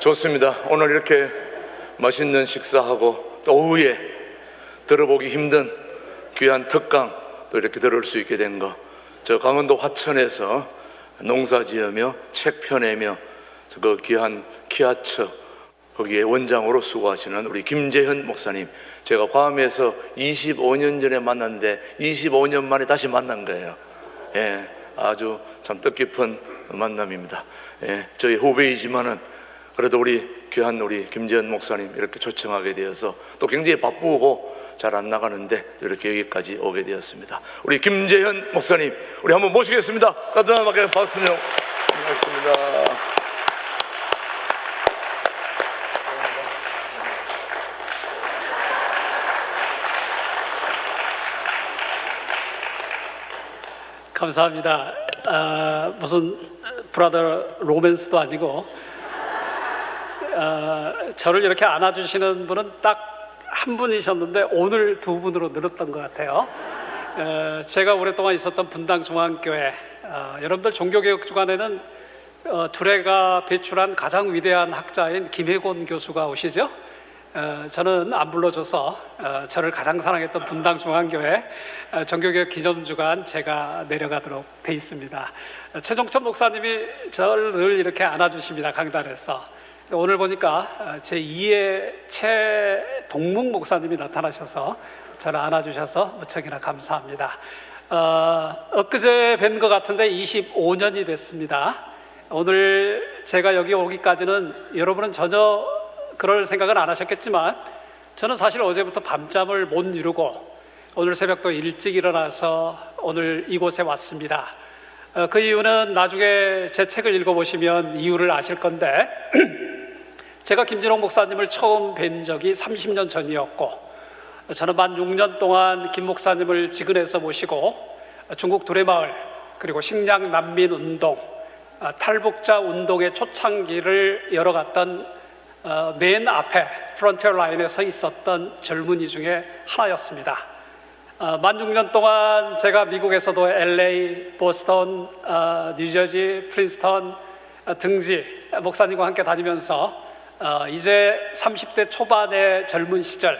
좋습니다. 오늘 이렇게 맛있는 식사하고 또 오후에 들어보기 힘든 귀한 특강 또 이렇게 들을 수 있게 된 거, 저 강원도 화천에서 농사지으며 책 펴내며 그 귀한 키아처 거기에 원장으로 수고하시는 우리 김재현 목사님, 제가 괌에서 25년 전에 만났는데 25년 만에 다시 만난 거예요. 예, 아주 참 뜻깊은 만남입니다. 예, 저희 후배이지만은 그래도 우리 귀한 우리 김재현 목사님 이렇게 초청하게 되어서 또 굉장히 바쁘고 잘 안 나가는데 이렇게 여기까지 오게 되었습니다. 우리 김재현 목사님, 우리 한번 모시겠습니다. 따뜻하게 박수 부탁드립니다. 감사합니다. 무슨 브라더 로맨스도 아니고 저를 이렇게 안아주시는 분은 딱 한 분이셨는데 오늘 두 분으로 늘었던 것 같아요. 제가 오랫동안 있었던 분당중앙교회, 여러분들 종교개혁 주간에는 두레가 배출한 가장 위대한 학자인 김혜곤 교수가 오시죠. 저는 안 불러줘서 저를 가장 사랑했던 분당중앙교회 종교개혁 기념주간 제가 내려가도록 돼 있습니다. 최종천 목사님이 저를 이렇게 안아주십니다, 강단에서. 오늘 보니까 제2의 최동묵 목사님이 나타나셔서 저를 안아주셔서 무척이나 감사합니다. 엊그제 뵌 것 같은데 25년이 됐습니다. 오늘 제가 여기 오기까지는 여러분은 전혀 그럴 생각은 안 하셨겠지만 저는 사실 어제부터 밤잠을 못 이루고 오늘 새벽도 일찍 일어나서 오늘 이곳에 왔습니다. 그 이유는 나중에 제 책을 읽어보시면 이유를 아실 건데 제가 김진홍 목사님을 처음 뵌 적이 30년 전이었고 저는 만 6년 동안 김 목사님을 직은해서 모시고 중국 두레마을 그리고 식량 난민 운동, 탈북자 운동의 초창기를 열어갔던 맨 앞에 프론티어 라인에 서 있었던 젊은이 중에 하나였습니다. 만 6년 동안 제가 미국에서도 LA, 보스턴, 뉴저지, 프린스턴 등지 목사님과 함께 다니면서 이제 30대 초반의 젊은 시절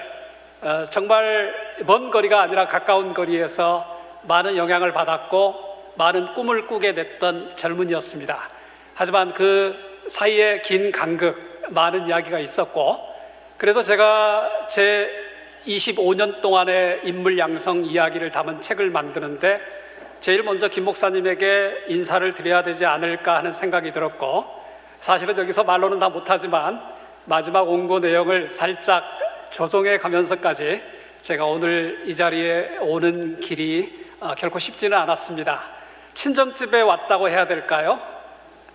정말 먼 거리가 아니라 가까운 거리에서 많은 영향을 받았고 많은 꿈을 꾸게 됐던 젊은이였습니다. 하지만 그 사이에 긴 간극, 많은 이야기가 있었고 그래도 제가 제 25년 동안의 인물 양성 이야기를 담은 책을 만드는데 제일 먼저 김 목사님에게 인사를 드려야 되지 않을까 하는 생각이 들었고 사실은 여기서 말로는 다 못하지만 마지막 원고 내용을 살짝 조정해 가면서까지 제가 오늘 이 자리에 오는 길이 결코 쉽지는 않았습니다. 친정집에 왔다고 해야 될까요?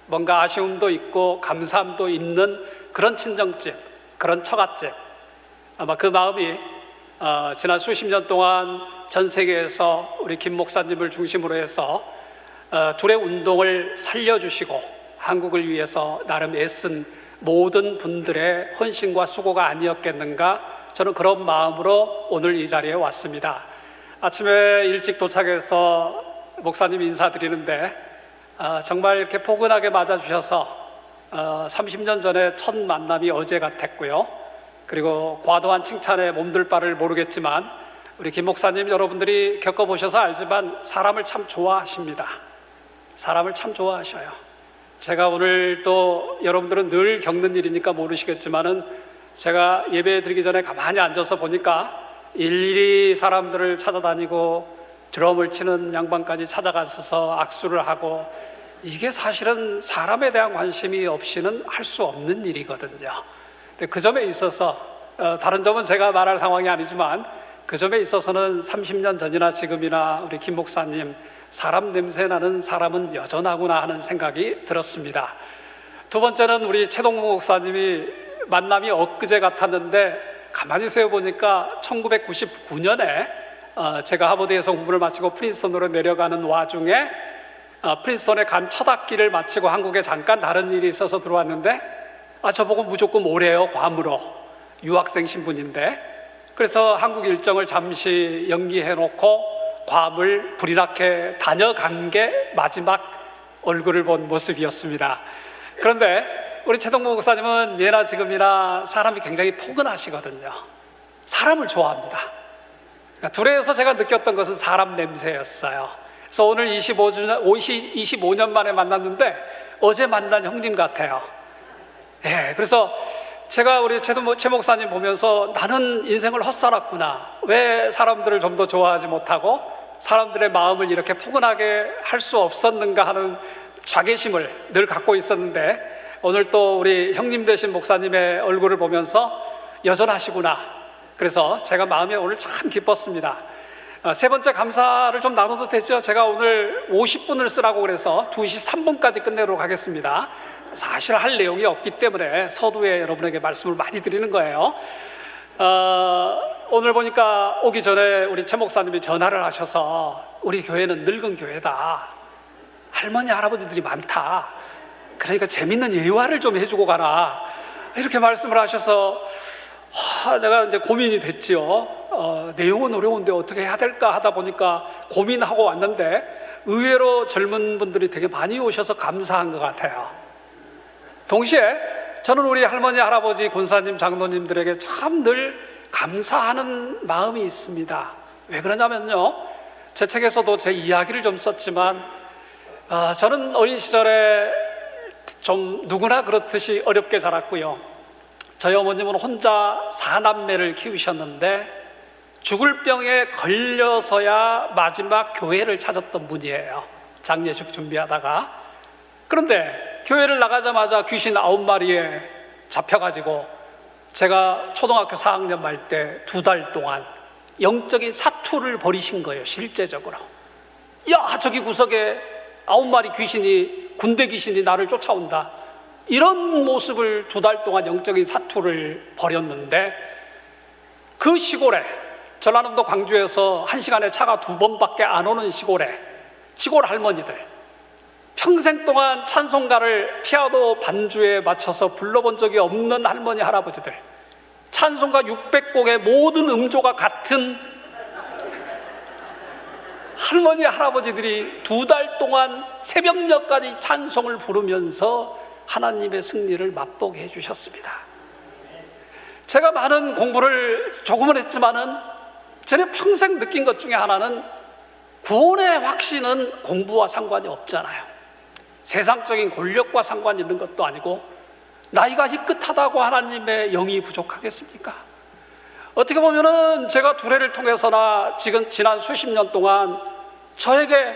뭔가 아쉬움도 있고 감사함도 있는 그런 친정집, 그런 처갓집. 아마 그 마음이 지난 수십 년 동안 전 세계에서 우리 김 목사님을 중심으로 해서 두레 운동을 살려주시고 한국을 위해서 나름 애쓴 모든 분들의 헌신과 수고가 아니었겠는가, 저는 그런 마음으로 오늘 이 자리에 왔습니다. 아침에 일찍 도착해서 목사님 인사드리는데 정말 이렇게 포근하게 맞아주셔서 30년 전에 첫 만남이 어제 같았고요. 그리고 과도한 칭찬에 몸둘 바를 모르겠지만 우리 김 목사님 여러분들이 겪어보셔서 알지만 사람을 참 좋아하십니다. 사람을 참 좋아하셔요. 제가 오늘 또 여러분들은 늘 겪는 일이니까 모르시겠지만은 제가 예배 드리기 전에 가만히 앉아서 보니까 일일이 사람들을 찾아다니고 드럼을 치는 양반까지 찾아가서 악수를 하고 이게 사실은 사람에 대한 관심이 없이는 할 수 없는 일이거든요. 근데 그 점에 있어서 다른 점은 제가 말할 상황이 아니지만 그 점에 있어서는 30년 전이나 지금이나 우리 김 목사님 사람 냄새 나는 사람은 여전하구나 하는 생각이 들었습니다. 두 번째는 우리 최동묵 목사님이 만남이 엊그제 같았는데 가만히 세어보니까 1999년에 제가 하버드에서 공부를 마치고 프린스턴으로 내려가는 와중에 프린스턴에 간 첫 학기를 마치고 한국에 잠깐 다른 일이 있어서 들어왔는데 저보고 무조건 오래요, 괌으로. 유학생 신분인데. 그래서 한국 일정을 잠시 연기해놓고 괌을 불이 나게 다녀간 게 마지막 얼굴을 본 모습이었습니다. 그런데 우리 최동모 목사님은 예나 지금이나 사람이 굉장히 포근하시거든요. 사람을 좋아합니다. 그러니까 둘에서 제가 느꼈던 것은 사람 냄새였어요. 그래서 오늘 25년 만에 만났는데 어제 만난 형님 같아요. 예, 그래서 제가 우리 최 목사님 보면서 나는 인생을 헛살았구나. 왜 사람들을 좀 더 좋아하지 못하고 사람들의 마음을 이렇게 포근하게 할 수 없었는가 하는 자괴심을 늘 갖고 있었는데 오늘 또 우리 형님 되신 목사님의 얼굴을 보면서 여전하시구나. 그래서 제가 마음에 오늘 참 기뻤습니다. 세 번째 감사를 좀 나눠도 되죠? 제가 오늘 50분을 쓰라고 그래서 2시 3분까지 끝내도록 하겠습니다. 사실 할 내용이 없기 때문에 서두에 여러분에게 말씀을 많이 드리는 거예요. 오늘 보니까 오기 전에 우리 최 목사님이 전화를 하셔서 우리 교회는 늙은 교회다. 할머니 할아버지들이 많다. 그러니까 재밌는 예화를 좀 해주고 가라. 이렇게 말씀을 하셔서 내가 이제 고민이 됐지요. 내용은 어려운데 어떻게 해야 될까 하다 보니까 고민하고 왔는데 의외로 젊은 분들이 되게 많이 오셔서 감사한 것 같아요. 동시에 저는 우리 할머니, 할아버지, 권사님, 장로님들에게 참 늘 감사하는 마음이 있습니다. 왜 그러냐면요, 제 책에서도 제 이야기를 좀 썼지만 저는 어린 시절에 좀 누구나 그렇듯이 어렵게 자랐고요. 저희 어머님은 혼자 4남매를 키우셨는데 죽을 병에 걸려서야 마지막 교회를 찾았던 분이에요. 장례식 준비하다가. 그런데 교회를 나가자마자 귀신 9마리에 잡혀가지고 제가 초등학교 4학년 말 때 2달 동안 영적인 사투를 벌이신 거예요. 실제적으로. 야, 저기 구석에 9마리 귀신이, 군대 귀신이 나를 쫓아온다. 이런 모습을 2달 동안 영적인 사투를 벌였는데 그 시골에, 전라남도 광주에서 1시간에 차가 2번밖에 안 오는 시골에 시골 할머니들, 평생 동안 찬송가를 피아노 반주에 맞춰서 불러본 적이 없는 할머니 할아버지들, 찬송가 600곡의 모든 음조가 같은 할머니 할아버지들이 2달 동안 새벽녘까지 찬송을 부르면서 하나님의 승리를 맛보게 해주셨습니다. 제가 많은 공부를 조금은 했지만은 제가 평생 느낀 것 중에 하나는 구원의 확신은 공부와 상관이 없잖아요. 세상적인 권력과 상관이 있는 것도 아니고 나이가 희끗하다고 하나님의 영이 부족하겠습니까? 어떻게 보면은 제가 두레를 통해서나 지난 수십 년 동안 저에게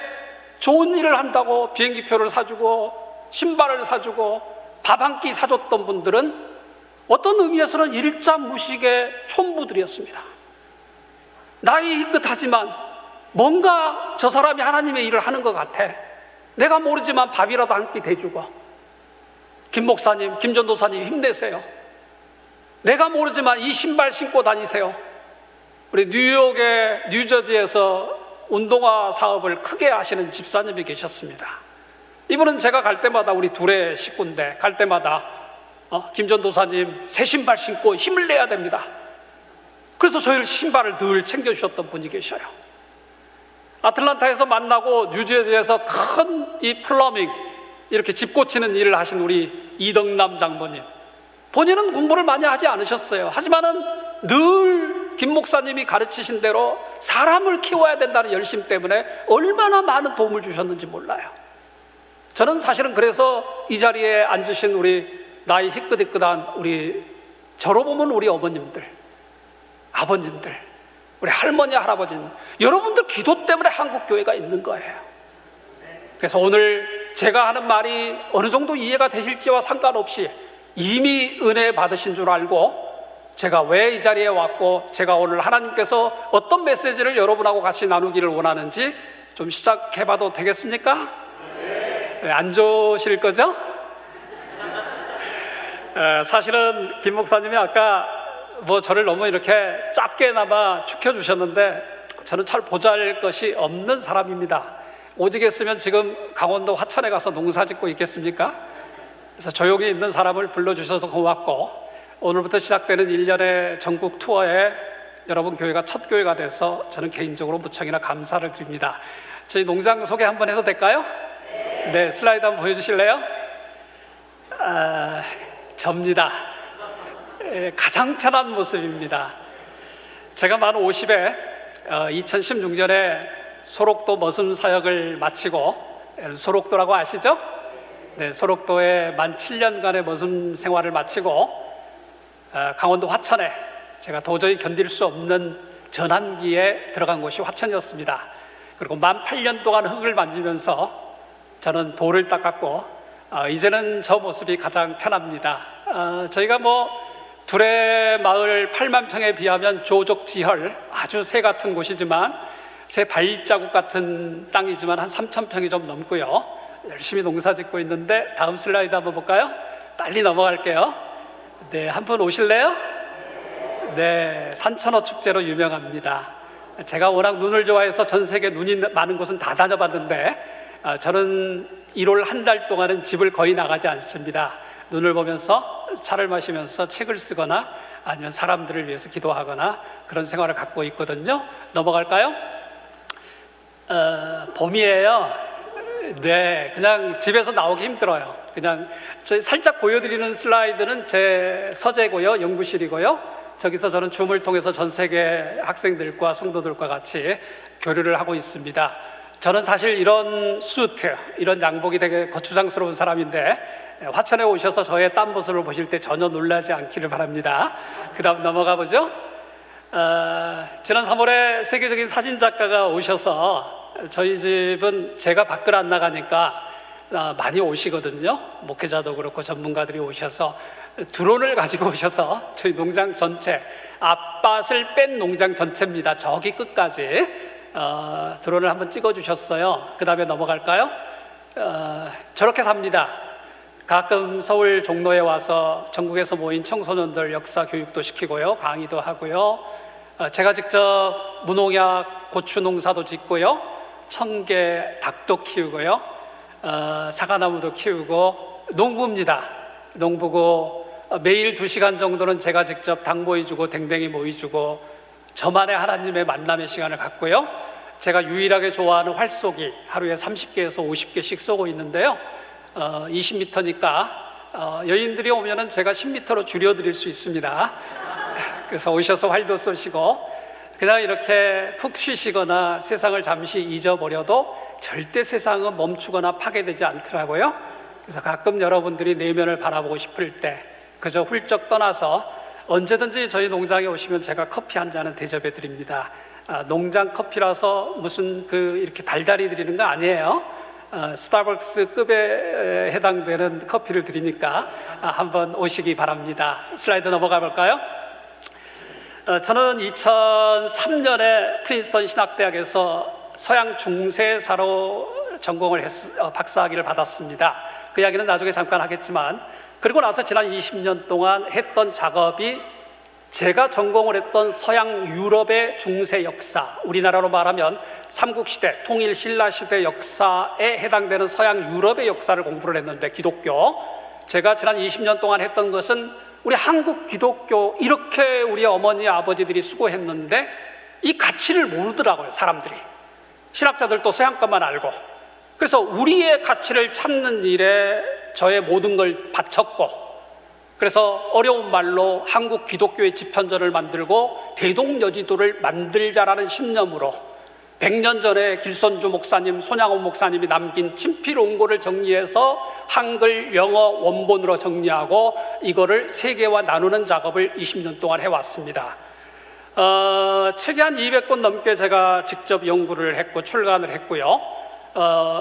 좋은 일을 한다고 비행기표를 사주고 신발을 사주고 밥 한 끼 사줬던 분들은 어떤 의미에서는 일자무식의 촌부들이었습니다. 나이 희끗하지만 뭔가 저 사람이 하나님의 일을 하는 것 같아. 내가 모르지만 밥이라도 한 끼 대주고, 김 목사님, 김 전도사님 힘내세요. 내가 모르지만 이 신발 신고 다니세요. 우리 뉴욕의 뉴저지에서 운동화 사업을 크게 하시는 집사님이 계셨습니다. 이분은 제가 갈 때마다, 우리 둘의 식구인데 갈 때마다 김 전도사님 새 신발 신고 힘을 내야 됩니다. 그래서 저희를 신발을 늘 챙겨주셨던 분이 계셔요. 아틀란타에서 만나고 뉴저지에서 큰 이 플러밍, 이렇게 집 고치는 일을 하신 우리 이덕남 장로님, 본인은 공부를 많이 하지 않으셨어요. 하지만은 늘 김 목사님이 가르치신 대로 사람을 키워야 된다는 열심 때문에 얼마나 많은 도움을 주셨는지 몰라요. 저는 사실은 그래서 이 자리에 앉으신 우리 나이 희끗희끗한 우리, 저로 보면 우리 어머님들, 아버님들, 우리 할머니, 할아버지는 여러분들 기도 때문에 한국교회가 있는 거예요. 그래서 오늘 제가 하는 말이 어느 정도 이해가 되실지와 상관없이 이미 은혜 받으신 줄 알고 제가 왜 이 자리에 왔고 제가 오늘 하나님께서 어떤 메시지를 여러분하고 같이 나누기를 원하는지 좀 시작해봐도 되겠습니까? 네, 안 좋으실 거죠? 사실은 김 목사님이 아까 저를 너무 이렇게 짧게나마 축혀주셨는데 저는 잘 보잘것이 없는 사람입니다. 오직했으면 지금 강원도 화천에 가서 농사 짓고 있겠습니까? 그래서 조용히 있는 사람을 불러주셔서 고맙고, 오늘부터 시작되는 1년의 전국 투어에 여러분 교회가 첫 교회가 돼서 저는 개인적으로 무척이나 감사를 드립니다. 저희 농장 소개 한번 해도 될까요? 네, 슬라이드 한번 보여주실래요? 접니다. 가장 편한 모습입니다. 제가 만 50에 2016년에 소록도 머슴 사역을 마치고, 소록도라고 아시죠? 네, 소록도에 만 7년간의 머슴 생활을 마치고 강원도 화천에 제가 도저히 견딜 수 없는 전환기에 들어간 곳이 화천이었습니다. 그리고 만 8년 동안 흙을 만지면서 저는 돌을 닦았고, 이제는 저 모습이 가장 편합니다. 저희가 둘의 마을 8만 평에 비하면 조족지혈, 아주 새 같은 곳이지만, 새 발자국 같은 땅이지만 한 3천 평이 좀 넘고요. 열심히 농사 짓고 있는데, 다음 슬라이드 한번 볼까요? 빨리 넘어갈게요. 네, 한 분 오실래요? 네, 산천어 축제로 유명합니다. 제가 워낙 눈을 좋아해서 전 세계 눈이 많은 곳은 다 다녀봤는데, 저는 1월 한 달 동안은 집을 거의 나가지 않습니다. 눈을 보면서 차를 마시면서 책을 쓰거나 아니면 사람들을 위해서 기도하거나 그런 생활을 갖고 있거든요. 넘어갈까요? 봄이에요. 네, 그냥 집에서 나오기 힘들어요. 그냥 살짝 보여드리는 슬라이드는 제 서재고요, 연구실이고요. 저기서 저는 줌을 통해서 전 세계 학생들과 성도들과 같이 교류를 하고 있습니다. 저는 사실 이런 수트, 이런 양복이 되게 거추장스러운 사람인데, 화천에 오셔서 저의 딴 모습을 보실 때 전혀 놀라지 않기를 바랍니다. 그 다음 넘어가 보죠. 지난 3월에 세계적인 사진작가가 오셔서, 저희 집은 제가 밖을 안 나가니까 많이 오시거든요. 목회자도 그렇고 전문가들이 오셔서 드론을 가지고 오셔서 저희 농장 전체, 앞밭을 뺀 농장 전체입니다. 저기 끝까지 드론을 한번 찍어주셨어요. 그 다음에 넘어갈까요? 저렇게 삽니다. 가끔 서울 종로에 와서 전국에서 모인 청소년들 역사 교육도 시키고요, 강의도 하고요. 제가 직접 무농약 고추 농사도 짓고요, 청개, 닭도 키우고요, 사과나무도 키우고, 농부입니다. 농부고, 매일 2시간 정도는 제가 직접 당 모이주고 댕댕이 모이주고 저만의 하나님의 만남의 시간을 갖고요. 제가 유일하게 좋아하는 활쏘기 하루에 30개에서 50개씩 쏘고 있는데요. 20m니까 여인들이 오면은 제가 10m로 줄여드릴 수 있습니다. 그래서 오셔서 활도 쏘시고, 그냥 이렇게 푹 쉬시거나 세상을 잠시 잊어버려도 절대 세상은 멈추거나 파괴되지 않더라고요. 그래서 가끔 여러분들이 내면을 바라보고 싶을 때 그저 훌쩍 떠나서 언제든지 저희 농장에 오시면 제가 커피 한 잔은 대접해 드립니다. 농장 커피라서 무슨 이렇게 달달이 드리는 거 아니에요. 스타벅스급에 해당되는 커피를 드리니까 한번 오시기 바랍니다. 슬라이드 넘어가 볼까요? 저는 2003년에 프린스턴 신학대학에서 서양 중세사로 전공을 박사학위를 받았습니다. 그 이야기는 나중에 잠깐 하겠지만, 그리고 나서 지난 20년 동안 했던 작업이 제가 전공을 했던 서양 유럽의 중세 역사, 우리나라로 말하면 삼국시대, 통일 신라시대 역사에 해당되는 서양 유럽의 역사를 공부를 했는데, 기독교, 제가 지난 20년 동안 했던 것은 우리 한국 기독교, 이렇게 우리 어머니 아버지들이 수고했는데 이 가치를 모르더라고요, 사람들이. 신학자들도 서양 것만 알고. 그래서 우리의 가치를 찾는 일에 저의 모든 걸 바쳤고, 그래서 어려운 말로 한국 기독교의 지편전을 만들고 대동여지도를 만들자라는 신념으로 100년 전에 길선주 목사님, 손양원 목사님이 남긴 친필원고를 정리해서 한글, 영어 원본으로 정리하고 이거를 세계와 나누는 작업을 20년 동안 해왔습니다. 책이 한 200권 넘게 제가 직접 연구를 했고 출간을 했고요.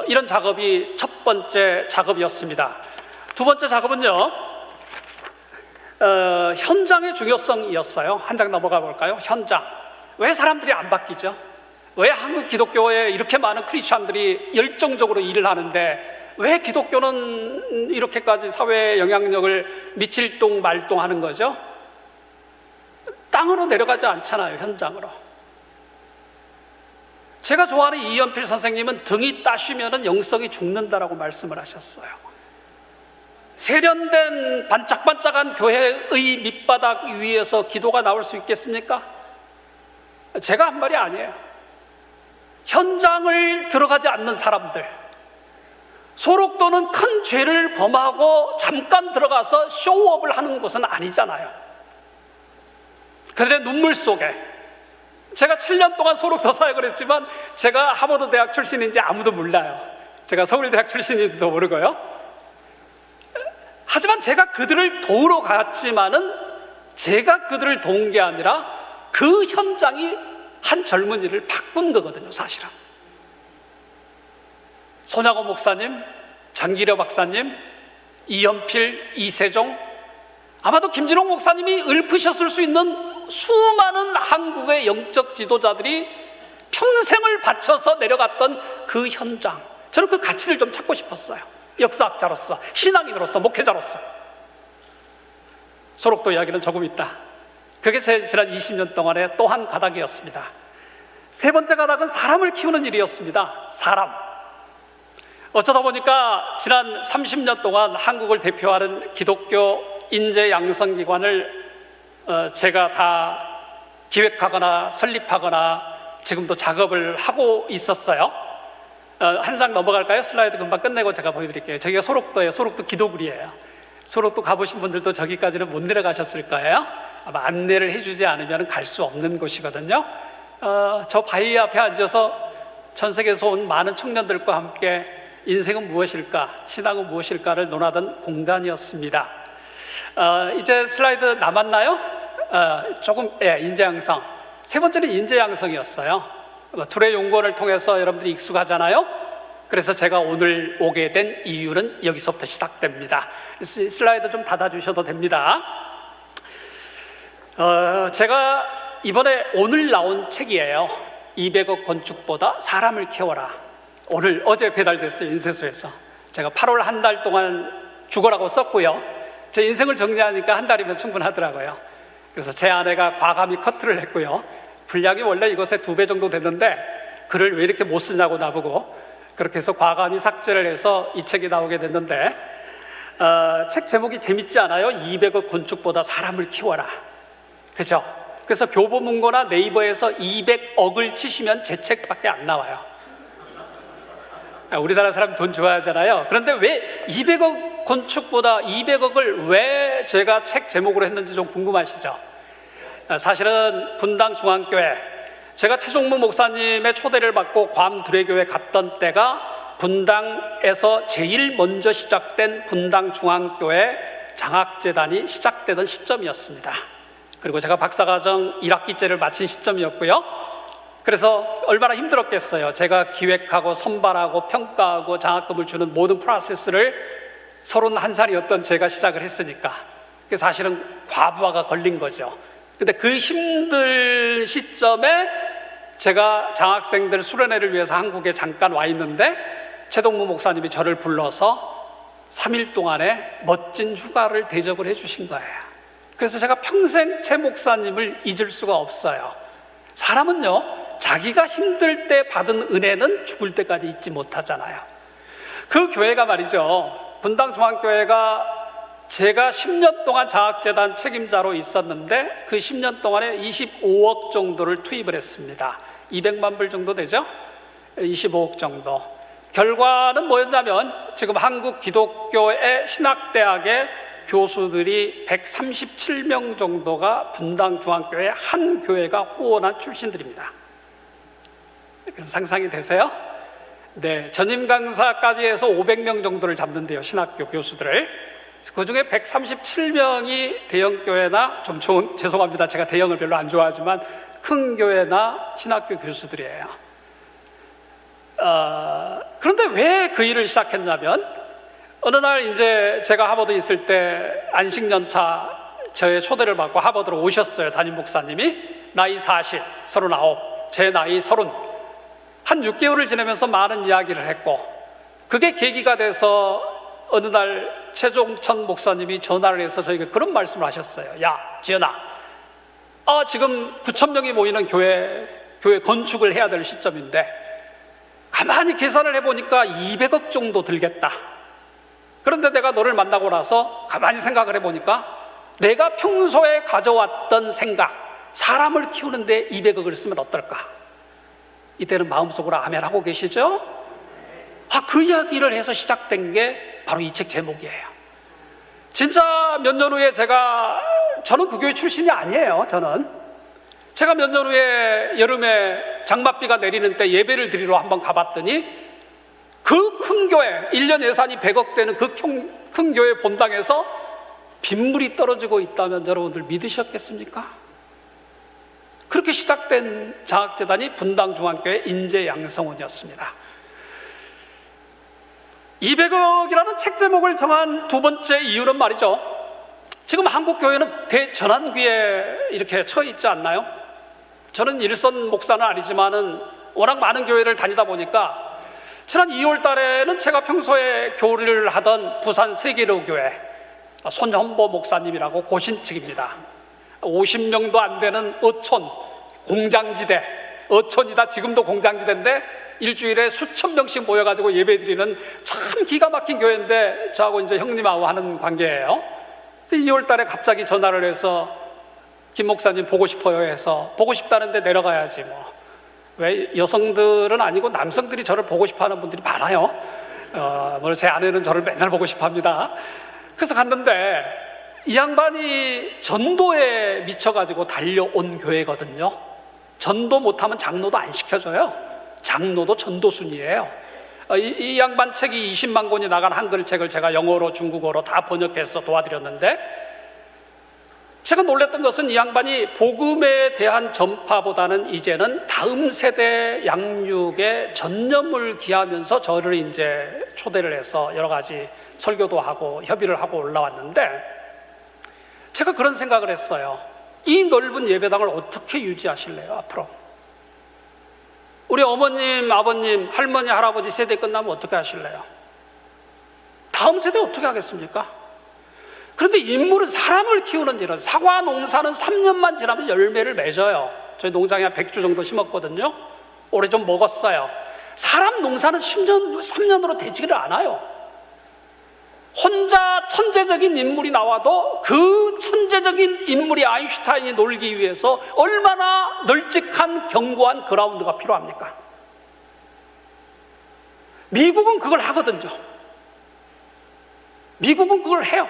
이런 작업이 첫 번째 작업이었습니다. 두 번째 작업은요, 현장의 중요성이었어요. 한 장 넘어가 볼까요? 현장. 왜 사람들이 안 바뀌죠? 왜 한국 기독교에 이렇게 많은 크리스찬들이 열정적으로 일을 하는데 왜 기독교는 이렇게까지 사회에 영향력을 미칠 동 말동 하는 거죠? 땅으로 내려가지 않잖아요, 현장으로. 제가 좋아하는 이연필 선생님은 등이 따시면 영성이 죽는다라고 말씀을 하셨어요. 세련된 반짝반짝한 교회의 밑바닥 위에서 기도가 나올 수 있겠습니까? 제가 한 말이 아니에요. 현장을 들어가지 않는 사람들, 소록도는 큰 죄를 범하고 잠깐 들어가서 쇼업을 하는 곳은 아니잖아요. 그들의 눈물 속에, 제가 7년 동안 소록도 사역을 했지만 제가 하버드 대학 출신인지 아무도 몰라요. 제가 서울대학 출신인지도 모르고요. 하지만 제가 그들을 도우러 갔지만은 제가 그들을 도운 게 아니라 그 현장이 한 젊은이를 바꾼 거거든요, 사실은. 손양호 목사님, 장기려 박사님, 이연필, 이세종, 아마도 김진홍 목사님이 읊으셨을 수 있는 수많은 한국의 영적 지도자들이 평생을 바쳐서 내려갔던 그 현장, 저는 그 가치를 좀 찾고 싶었어요. 역사학자로서, 신앙인으로서, 목회자로서. 소록도 이야기는 조금 있다. 그게 제 지난 20년 동안의 또 한 가닥이었습니다. 세 번째 가닥은 사람을 키우는 일이었습니다. 사람. 어쩌다 보니까 지난 30년 동안 한국을 대표하는 기독교 인재 양성기관을 제가 다 기획하거나 설립하거나 지금도 작업을 하고 있었어요. 한 장 넘어갈까요? 슬라이드 금방 끝내고 제가 보여드릴게요. 저기가 소록도예요. 소록도 기도굴이에요. 소록도 가보신 분들도 저기까지는 못 내려가셨을 거예요. 아마 안내를 해주지 않으면 갈 수 없는 곳이거든요. 저 바위 앞에 앉아서 전 세계에서 온 많은 청년들과 함께 인생은 무엇일까, 신앙은 무엇일까를 논하던 공간이었습니다. 이제 슬라이드 남았나요? 조금, 인재양성. 세 번째는 인재양성이었어요. 둘의 용건을 통해서 여러분들이 익숙하잖아요. 그래서 제가 오늘 오게 된 이유는 여기서부터 시작됩니다. 슬라이드 좀 닫아주셔도 됩니다. 제가 이번에 오늘 나온 책이에요. 200억 건축보다 사람을 키워라. 어제 배달됐어요, 인쇄소에서. 제가 8월 한 달 동안 죽어라고 썼고요. 제 인생을 정리하니까 한 달이면 충분하더라고요. 그래서 제 아내가 과감히 커트를 했고요. 분량이 원래 이것의 2배 정도 됐는데 글을 왜 이렇게 못 쓰냐고 나보고, 그렇게 해서 과감히 삭제를 해서 이 책이 나오게 됐는데, 책 제목이 재밌지 않아요? 200억 건축보다 사람을 키워라. 그죠? 그래서 교보문고나 네이버에서 200억을 치시면 제 책밖에 안 나와요. 우리나라 사람 돈 좋아하잖아요. 그런데 왜 200억 건축보다 200억을 왜 제가 책 제목으로 했는지 좀 궁금하시죠? 사실은 분당 중앙교회, 제가 최종무 목사님의 초대를 받고 괌 두레교회 갔던 때가 분당에서 제일 먼저 시작된 분당 중앙교회 장학재단이 시작되던 시점이었습니다. 그리고 제가 박사과정 1학기째를 마친 시점이었고요. 그래서 얼마나 힘들었겠어요. 제가 기획하고 선발하고 평가하고 장학금을 주는 모든 프로세스를 31살이었던 제가 시작을 했으니까. 그래서 사실은 과부하가 걸린 거죠. 근데 그 힘든 시점에 제가 장학생들 수련회를 위해서 한국에 잠깐 와 있는데 최동무 목사님이 저를 불러서 3일 동안에 멋진 휴가를 대접을 해주신 거예요. 그래서 제가 평생 최 목사님을 잊을 수가 없어요. 사람은요, 자기가 힘들 때 받은 은혜는 죽을 때까지 잊지 못하잖아요. 그 교회가 말이죠, 분당 중앙교회가 제가 10년 동안 장학재단 책임자로 있었는데 그 10년 동안에 25억 정도를 투입을 했습니다. 200만 불 정도 되죠? 25억 정도. 결과는 뭐였냐면 지금 한국 기독교의 신학대학의 교수들이 137명 정도가 분당 중앙교회 한 교회가 후원한 출신들입니다. 그럼 상상이 되세요? 네, 전임 강사까지 해서 500명 정도를 잡는데요, 신학교 교수들을. 그 중에 137명이 대형교회나, 좀 좋은, 죄송합니다, 제가 대형을 별로 안 좋아하지만 큰 교회나 신학교 교수들이에요. 그런데 왜 그 일을 시작했냐면, 어느 날 이제 제가 하버드 있을 때 안식년차 저의 초대를 받고 하버드로 오셨어요. 담임 목사님이. 나이 40, 39, 제 나이 30. 한 6개월을 지내면서 많은 이야기를 했고, 그게 계기가 돼서 어느 날 최종천 목사님이 전화를 해서 저에게 그런 말씀을 하셨어요. 야, 지연아, 지금 9,000명이 모이는 교회 건축을 해야 될 시점인데 가만히 계산을 해보니까 200억 정도 들겠다. 그런데 내가 너를 만나고 나서 가만히 생각을 해보니까 내가 평소에 가져왔던 생각, 사람을 키우는데 200억을 쓰면 어떨까? 이때는 마음속으로 아멘 하고 계시죠? 그 이야기를 해서 시작된 게 바로 이 책 제목이에요. 진짜 몇 년 후에 저는 그 교회 출신이 아니에요. 제가 몇 년 후에 여름에 장맛비가 내리는 때 예배를 드리러 한번 가봤더니 그 큰 교회, 1년 예산이 100억 되는 그 큰 교회 본당에서 빗물이 떨어지고 있다면 여러분들 믿으셨겠습니까? 그렇게 시작된 장학재단이 분당중앙교회 인재양성원이었습니다. 200억이라는 책 제목을 정한 두 번째 이유는 말이죠, 지금 한국 교회는 대전환기에 이렇게 처해 있지 않나요? 저는 일선 목사는 아니지만은 워낙 많은 교회를 다니다 보니까 지난 2월 달에는 제가 평소에 교리를 하던 부산 세계로교회 손현보 목사님이라고 고신측입니다. 50명도 안 되는 어촌 공장지대, 어촌이다 지금도 공장지대인데 일주일에 수천 명씩 모여가지고 예배드리는 참 기가 막힌 교회인데 저하고 이제 형님하고 하는 관계예요. 2월 달에 갑자기 전화를 해서 김 목사님 보고 싶어요 해서, 보고 싶다는데 내려가야지 뭐. 왜 여성들은 아니고 남성들이 저를 보고 싶어하는 분들이 많아요. 물론 제 아내는 저를 맨날 보고 싶어합니다. 그래서 갔는데 이 양반이 전도에 미쳐가지고 달려온 교회거든요. 전도 못하면 장로도 안 시켜줘요. 장로도 전도순이에요. 이 양반 책이 20만 권이 나간 한글 책을 제가 영어로 중국어로 다 번역해서 도와드렸는데, 제가 놀랐던 것은 이 양반이 복음에 대한 전파보다는 이제는 다음 세대 양육에 전념을 기하면서 저를 이제 초대를 해서 여러 가지 설교도 하고 협의를 하고 올라왔는데, 제가 그런 생각을 했어요. 이 넓은 예배당을 어떻게 유지하실래요, 앞으로? 우리 어머님, 아버님, 할머니, 할아버지 세대 끝나면 어떻게 하실래요? 다음 세대 어떻게 하겠습니까? 그런데 인물은 사람을 키우는 일은, 사과 농사는 3년만 지나면 열매를 맺어요. 저희 농장에 한 100주 정도 심었거든요. 올해 좀 먹었어요. 사람 농사는 3년으로 되지를 않아요. 혼자 천재적인 인물이 나와도 그 천재적인 인물이 아인슈타인이 놀기 위해서 얼마나 널찍한 견고한 그라운드가 필요합니까? 미국은 그걸 하거든요. 미국은 그걸 해요.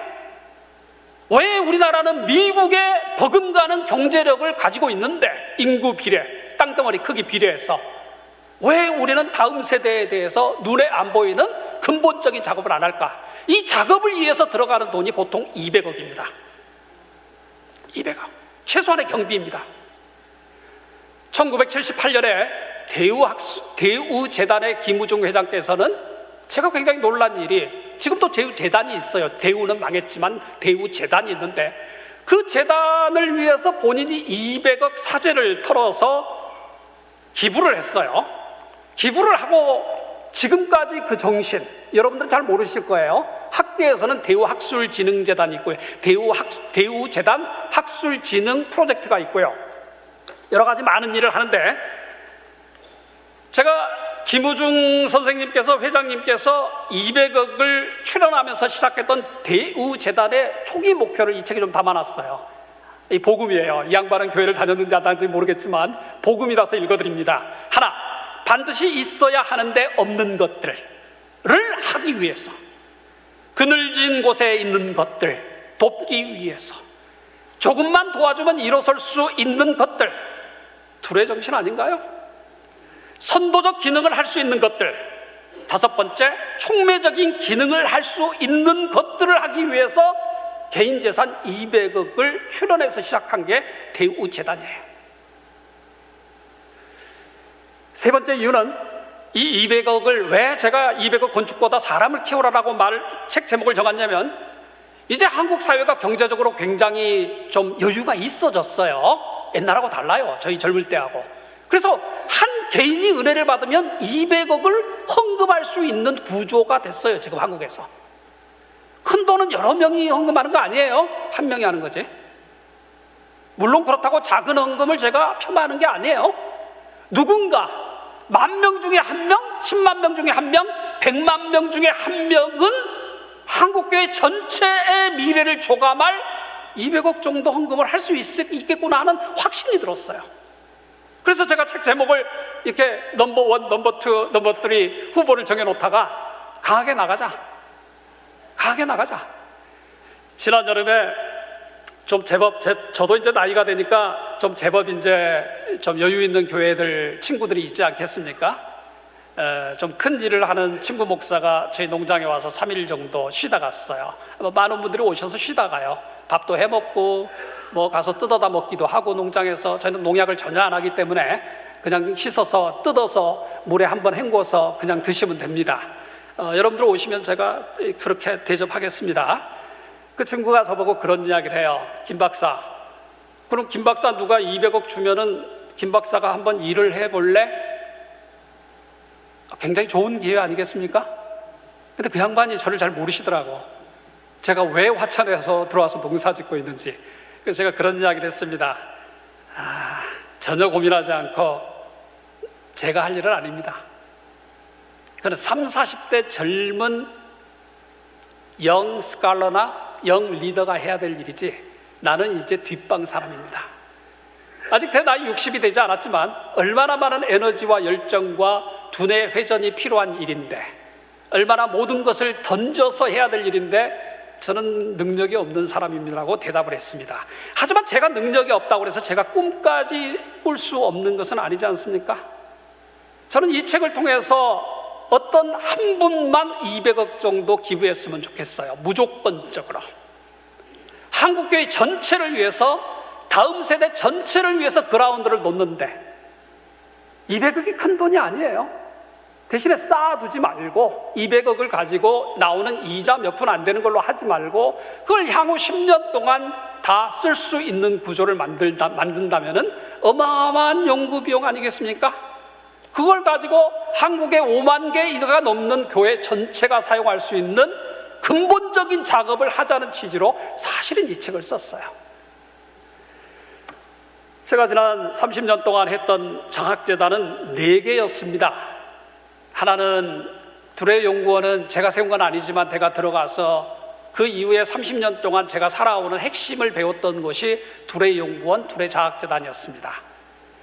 왜 우리나라는 미국의 버금가는 경제력을 가지고 있는데, 인구 비례, 땅덩어리 크기 비례해서 왜 우리는 다음 세대에 대해서 눈에 안 보이는 근본적인 작업을 안 할까? 이 작업을 위해서 들어가는 돈이 보통 200억입니다. 200억. 최소한의 경비입니다. 1978년에 대우재단의 김우중 회장께서는, 제가 굉장히 놀란 일이, 지금도 대우재단이 있어요. 대우는 망했지만 대우재단이 있는데, 그 재단을 위해서 본인이 200억 사재를 털어서 기부를 했어요. 기부를 하고 지금까지 그 정신, 여러분들은 잘 모르실 거예요. 학계에서는 대우학술진흥재단이 있고요, 대우재단 학술진흥 프로젝트가 있고요, 여러 가지 많은 일을 하는데, 제가 김우중 선생님께서, 회장님께서 200억을 출연하면서 시작했던 대우재단의 초기 목표를 이 책에 좀 담아놨어요. 이 복음이에요. 이 양반은 교회를 다녔는지 안 다녔는지 모르겠지만 복음이라서 읽어드립니다. 하나, 반드시 있어야 하는데 없는 것들을 하기 위해서, 그늘진 곳에 있는 것들 돕기 위해서, 조금만 도와주면 일어설 수 있는 것들, 둘의 정신 아닌가요? 선도적 기능을 할 수 있는 것들, 다섯 번째, 촉매적인 기능을 할 수 있는 것들을 하기 위해서 개인 재산 200억을 출연해서 시작한 게 대우재단이에요. 세 번째 이유는, 이 200억을 왜 제가 200억 건축보다 사람을 키우라라고 책 제목을 정했냐면, 이제 한국 사회가 경제적으로 굉장히 좀 여유가 있어졌어요. 옛날하고 달라요. 저희 젊을 때하고. 그래서 한 개인이 은혜를 받으면 200억을 헌금할 수 있는 구조가 됐어요. 지금 한국에서. 큰 돈은 여러 명이 헌금하는 거 아니에요. 한 명이 하는 거지. 물론 그렇다고 작은 헌금을 제가 폄하하는 게 아니에요. 누군가 10,000명 중에 1명, 10만 명 중에 1명, 100만 명 중에 1명은 한국교회 전체의 미래를 조감할 200억 정도 헌금을 할 수 있겠구나 하는 확신이 들었어요. 그래서 제가 책 제목을 이렇게 넘버 원, 넘버 투, 넘버 쓰리 후보를 정해놓다가 강하게 나가자. 강하게 나가자. 지난 여름에 좀 제법, 저도 이제 나이가 되니까 좀 제법 이제 좀 여유 있는 교회들 친구들이 있지 않겠습니까? 좀 큰 일을 하는 친구 목사가 저희 농장에 와서 3일 정도 쉬다 갔어요. 많은 분들이 오셔서 쉬다 가요. 밥도 해 먹고 뭐 가서 뜯어다 먹기도 하고, 농장에서 저희는 농약을 전혀 안 하기 때문에 그냥 씻어서 뜯어서 물에 한번 헹궈서 그냥 드시면 됩니다. 여러분들 오시면 제가 그렇게 대접하겠습니다. 그 친구가 저보고 그런 이야기를 해요. 김 박사, 그럼 김 박사 누가 200억 주면은 김 박사가 한번 일을 해볼래? 굉장히 좋은 기회 아니겠습니까? 근데 그 양반이 저를 잘 모르시더라고. 제가 왜 화천에서 들어와서 농사 짓고 있는지. 그래서 제가 그런 이야기를 했습니다. 전혀 고민하지 않고 제가 할 일은 아닙니다. 그는 30, 40대 젊은 영 스칼러나 영 리더가 해야 될 일이지, 나는 이제 뒷방 사람입니다. 아직 제 나이 60이 되지 않았지만 얼마나 많은 에너지와 열정과 두뇌 회전이 필요한 일인데, 얼마나 모든 것을 던져서 해야 될 일인데 저는 능력이 없는 사람입니다라고 대답을 했습니다. 하지만 제가 능력이 없다고 해서 제가 꿈까지 꿀 수 없는 것은 아니지 않습니까? 저는 이 책을 통해서 어떤 한 분만 200억 정도 기부했으면 좋겠어요. 무조건적으로. 한국교회 전체를 위해서, 다음 세대 전체를 위해서 그라운드를 놓는데 200억이 큰 돈이 아니에요. 대신에 쌓아두지 말고 200억을 가지고 나오는 이자 몇 푼 안 되는 걸로 하지 말고 그걸 향후 10년 동안 다 쓸 수 있는 구조를 만든다면 어마어마한 연구 비용 아니겠습니까? 그걸 가지고 한국의 5만 개가 넘는 교회 전체가 사용할 수 있는 근본적인 작업을 하자는 취지로 사실은 이 책을 썼어요. 제가 지난 30년 동안 했던 장학재단은 4개였습니다. 하나는 두레연구원은 제가 세운 건 아니지만 제가 들어가서 그 이후에 30년 동안 제가 살아오는 핵심을 배웠던 것이 두레연구원, 두레장학재단이었습니다.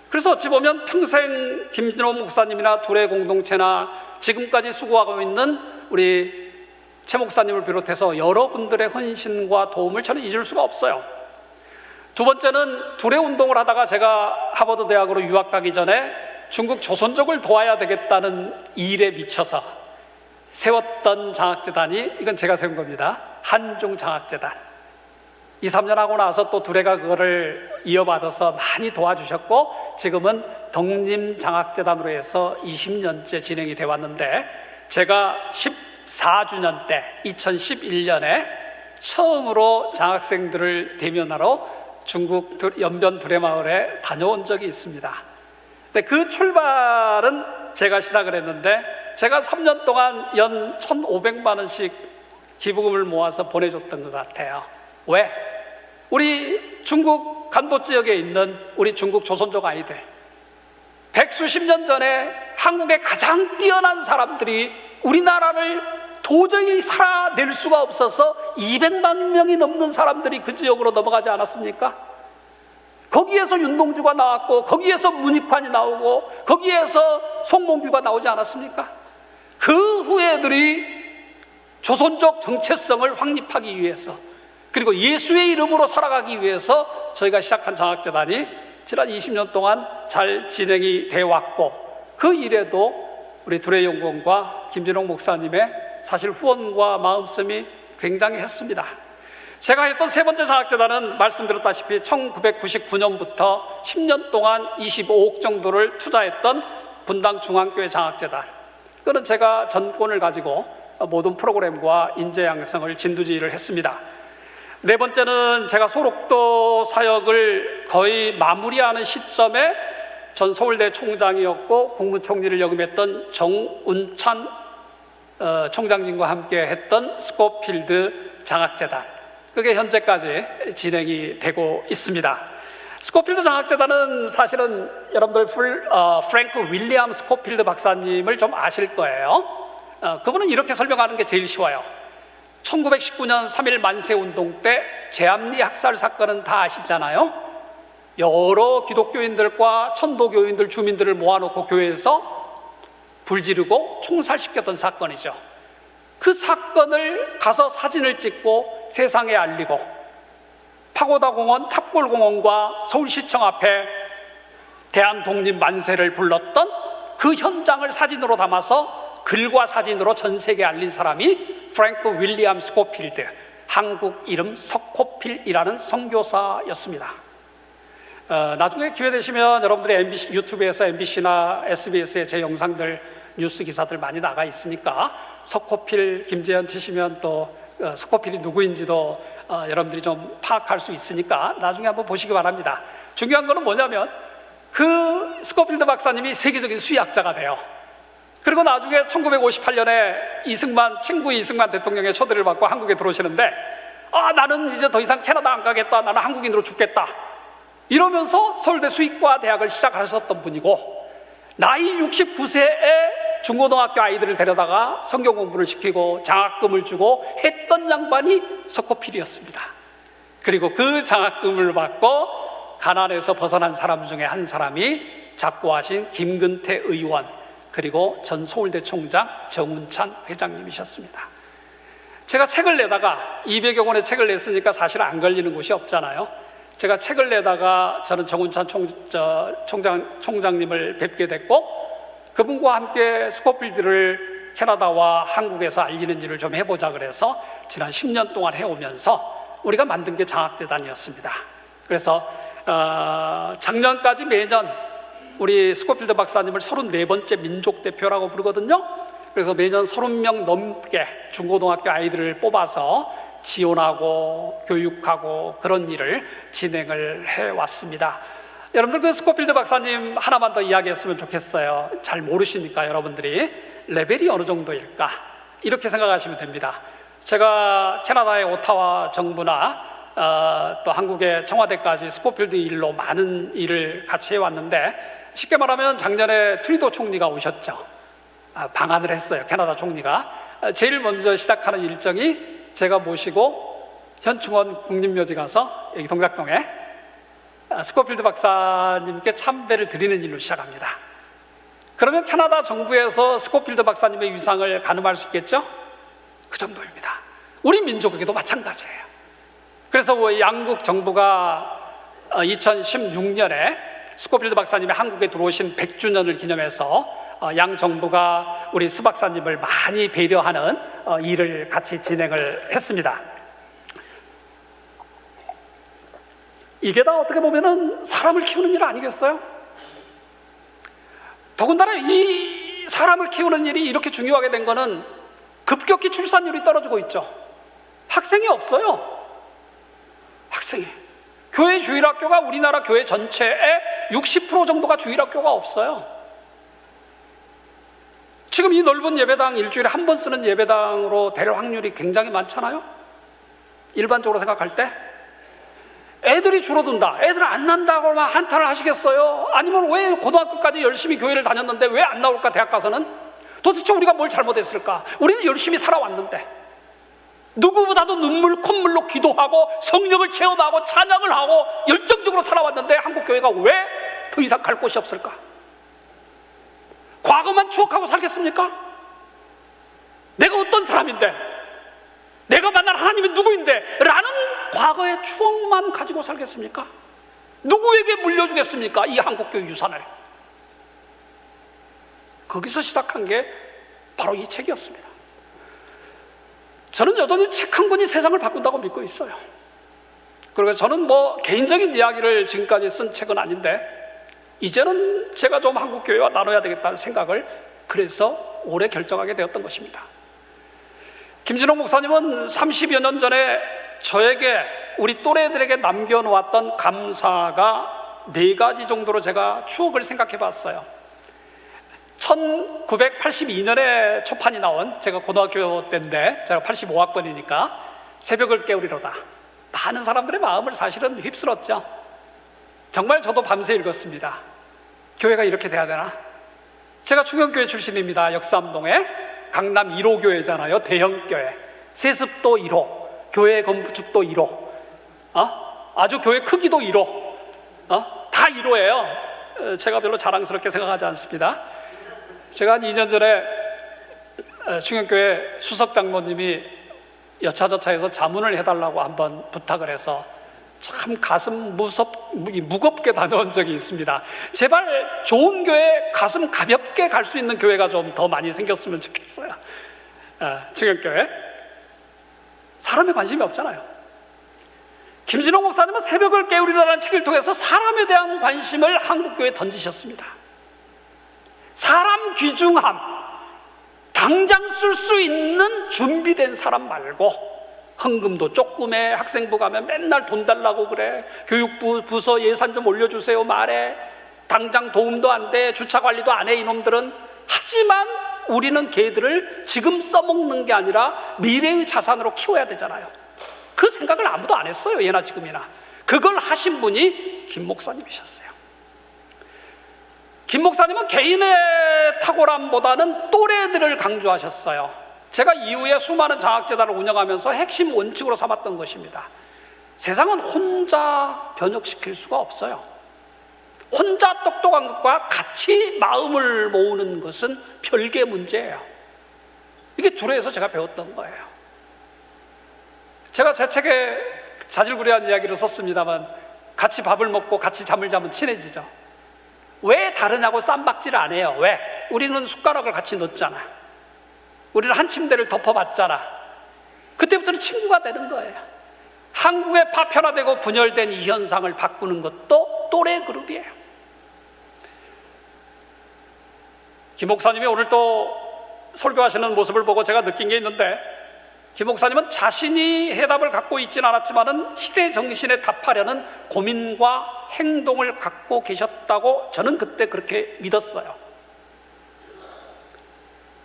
그래서 어찌 보면 평생 김진호 목사님이나 두레공동체나 지금까지 수고하고 있는 우리 최 목사님을 비롯해서 여러분들의 헌신과 도움을 저는 잊을 수가 없어요. 두 번째는 두레운동을 하다가 제가 하버드 대학으로 유학 가기 전에 중국 조선족을 도와야 되겠다는 일에 미쳐서 세웠던 장학재단이, 이건 제가 세운 겁니다. 한중장학재단. 2, 3년 하고 나서 또 두레가 그거를 이어받아서 많이 도와주셨고 지금은 독립장학재단으로 해서 20년째 진행이 되어 왔는데, 제가 14주년 때 2011년에 처음으로 장학생들을 대면하러 중국 연변 두레마을에 다녀온 적이 있습니다. 근데 그 출발은 제가 시작을 했는데, 제가 3년 동안 연 1,500만 원씩 기부금을 모아서 보내줬던 것 같아요. 왜? 우리 중국 간도 지역에 있는 우리 중국 조선족 아이들, 100수십 년 전에 한국의 가장 뛰어난 사람들이 우리나라를 도저히 살아낼 수가 없어서 200만 명이 넘는 사람들이 그 지역으로 넘어가지 않았습니까? 거기에서 윤동주가 나왔고, 거기에서 문익환이 나오고, 거기에서 송몽규가 나오지 않았습니까? 그 후예들이 조선족 정체성을 확립하기 위해서, 그리고 예수의 이름으로 살아가기 위해서 저희가 시작한 장학재단이 지난 20년 동안 잘 진행이 되어 왔고, 그 일에도 우리 두레연구원과 김진홍 목사님의 사실 후원과 마음씀이 굉장히 했습니다. 제가 했던 세 번째 장학재단은 말씀드렸다시피 1999년부터 10년 동안 25억 정도를 투자했던 분당 중앙교회 장학재단. 그는 제가 전권을 가지고 모든 프로그램과 인재 양성을 진두지휘를 했습니다. 네 번째는 제가 소록도 사역을 거의 마무리하는 시점에 전 서울대 총장이었고 국무총리를 역임했던 정운찬 총장님과 함께 했던 스코필드 장학재단, 그게 현재까지 진행이 되고 있습니다. 스코필드 장학재단은 사실은 여러분들 프랭크 윌리엄 스코필드 박사님을 좀 아실 거예요. 그분은 이렇게 설명하는 게 제일 쉬워요. 1919년 3.1 만세운동 때 제암리 학살 사건은 다 아시잖아요. 여러 기독교인들과 천도교인들, 주민들을 모아놓고 교회에서 불지르고 총살시켰던 사건이죠. 그 사건을 가서 사진을 찍고 세상에 알리고 파고다공원, 탑골공원과 서울시청 앞에 대한독립만세를 불렀던 그 현장을 사진으로 담아서 글과 사진으로 전 세계에 알린 사람이 프랭크 윌리엄 스코필드, 한국 이름 서코필이라는 선교사였습니다. 나중에 기회 되시면 여러분들이 MBC, 유튜브에서 MBC나 SBS에 제 영상들, 뉴스 기사들 많이 나가 있으니까 서코필, 김재현 치시면 또 서코필이 누구인지도 여러분들이 좀 파악할 수 있으니까 나중에 한번 보시기 바랍니다. 중요한 거는 뭐냐면 그 스코필드 박사님이 세계적인 수의학자가 돼요. 그리고 나중에 1958년에 친구 이승만 대통령의 초대를 받고 한국에 들어오시는데 나는 이제 더 이상 캐나다 안 가겠다, 나는 한국인으로 죽겠다 이러면서 서울대 수의과 대학을 시작하셨던 분이고, 나이 69세에 중고등학교 아이들을 데려다가 성경 공부를 시키고 장학금을 주고 했던 양반이 서코필이었습니다. 그리고 그 장학금을 받고 가난에서 벗어난 사람 중에 한 사람이 작고하신 김근태 의원, 그리고 전 서울대 총장 정운찬 회장님이셨습니다. 제가 책을 내다가 200여 권의 책을 냈으니까 사실 안 걸리는 곳이 없잖아요. 제가 책을 내다가 저는 정운찬 총장님을 뵙게 됐고, 그분과 함께 스코필드를 캐나다와 한국에서 알리는 일을 좀 해보자 그래서 지난 10년 동안 해오면서 우리가 만든 게 장학재단이었습니다. 그래서 작년까지 매년 우리 스코필드 박사님을 34번째 민족대표라고 부르거든요. 그래서 매년 30명 넘게 중고등학교 아이들을 뽑아서 지원하고 교육하고 그런 일을 진행을 해왔습니다. 여러분들 그 스코필드 박사님 하나만 더 이야기했으면 좋겠어요. 잘 모르시니까 여러분들이 레벨이 어느 정도일까 이렇게 생각하시면 됩니다. 제가 캐나다의 오타와 정부나 또 한국의 청와대까지 스코필드 일로 많은 일을 같이 해왔는데, 쉽게 말하면 작년에 트루도 총리가 오셨죠. 방한을 했어요. 캐나다 총리가. 제일 먼저 시작하는 일정이 제가 모시고 현충원 국립묘지 가서 여기 동작동에 스코필드 박사님께 참배를 드리는 일로 시작합니다. 그러면 캐나다 정부에서 스코필드 박사님의 위상을 가늠할 수 있겠죠? 그 정도입니다. 우리 민족에게도 마찬가지예요. 그래서 양국 정부가 2016년에 스코필드 박사님이 한국에 들어오신 100주년을 기념해서 양 정부가 우리 수 박사님을 많이 배려하는 일을 같이 진행을 했습니다. 이게 다 어떻게 보면은 사람을 키우는 일 아니겠어요? 더군다나 이 사람을 키우는 일이 이렇게 중요하게 된 거는 급격히 출산율이 떨어지고 있죠. 학생이 없어요. 학생이. 교회 주일학교가 우리나라 교회 전체의 60% 정도가 주일학교가 없어요. 지금 이 넓은 예배당, 일주일에 한 번 쓰는 예배당으로 될 확률이 굉장히 많잖아요. 일반적으로 생각할 때 애들이 줄어든다, 애들 안 난다고만 한탄을 하시겠어요? 아니면 왜 고등학교까지 열심히 교회를 다녔는데 왜 안 나올까? 대학 가서는 도대체 우리가 뭘 잘못했을까? 우리는 열심히 살아왔는데 누구보다도 눈물 콧물로 기도하고 성령을 체험하고 찬양을 하고 열정적으로 살아왔는데 한국 교회가 왜 더 이상 갈 곳이 없을까? 과거만 추억하고 살겠습니까? 내가 어떤 사람인데, 내가 만날 하나님이 누구인데 라는 과거의 추억만 가지고 살겠습니까? 누구에게 물려주겠습니까? 이 한국교회 유산을. 거기서 시작한 게 바로 이 책이었습니다. 저는 여전히 책 한 권이 세상을 바꾼다고 믿고 있어요. 그리고 저는 개인적인 이야기를 지금까지 쓴 책은 아닌데, 이제는 제가 좀 한국교회와 나눠야 되겠다는 생각을 그래서 올해 결정하게 되었던 것입니다. 김진홍 목사님은 30여 년 전에 저에게, 우리 또래들에게 남겨놓았던 감사가 4가지 정도로 제가 추억을 생각해 봤어요. 1982년에 초판이 나온, 제가 고등학교 때인데 제가 85학번이니까 새벽을 깨우리로다. 많은 사람들의 마음을 사실은 휩쓸었죠. 정말 저도 밤새 읽었습니다. 교회가 이렇게 돼야 되나? 제가 중형교회 출신입니다. 역삼동에 강남 1호 교회잖아요. 대형교회. 세습도 1호, 교회 건축도 1호, 아주 교회 크기도 1호. 다 1호예요. 제가 별로 자랑스럽게 생각하지 않습니다. 제가 한 2년 전에 충영교회 수석 장로님이 여차저차해서 자문을 해달라고 한번 부탁을 해서 참 가슴 무겁게 다녀온 적이 있습니다. 제발 좋은 교회 가슴 가볍게 갈 수 있는 교회가 좀 더 많이 생겼으면 좋겠어요. 충영교회 사람에 관심이 없잖아요. 김진홍 목사님은 새벽을 깨우리라는 책을 통해서 사람에 대한 관심을 한국교회에 던지셨습니다. 사람 귀중함, 당장 쓸 수 있는 준비된 사람 말고 헌금도 조금에 학생부 가면 맨날 돈 달라고 그래. 교육부 부서 예산 좀 올려주세요 말해. 당장 도움도 안 돼. 주차 관리도 안 해 이놈들은. 하지만 우리는 걔들을 지금 써먹는 게 아니라 미래의 자산으로 키워야 되잖아요. 그 생각을 아무도 안 했어요. 예나 지금이나. 그걸 하신 분이 김 목사님이셨어요. 김 목사님은 개인의 탁월함보다는 또래들을 강조하셨어요. 제가 이후에 수많은 장학재단을 운영하면서 핵심 원칙으로 삼았던 것입니다. 세상은 혼자 변혁시킬 수가 없어요. 혼자 똑똑한 것과 같이 마음을 모으는 것은 별개의 문제예요. 이게 둘에서 제가 배웠던 거예요. 제가 제 책에 자질구레한 이야기를 썼습니다만 같이 밥을 먹고 같이 잠을 자면 친해지죠. 왜 다르냐고 쌈박질을 안 해요. 왜? 우리는 숟가락을 같이 넣었잖아. 우리는 한 침대를 덮어봤잖아. 그때부터는 친구가 되는 거예요. 한국의 파편화되고 분열된 이 현상을 바꾸는 것도 또래 그룹이에요. 김 목사님이 오늘 또 설교하시는 모습을 보고 제가 느낀 게 있는데, 김 목사님은 자신이 해답을 갖고 있지는 않았지만은 시대 정신에 답하려는 고민과 행동을 갖고 계셨다고 저는 그때 그렇게 믿었어요.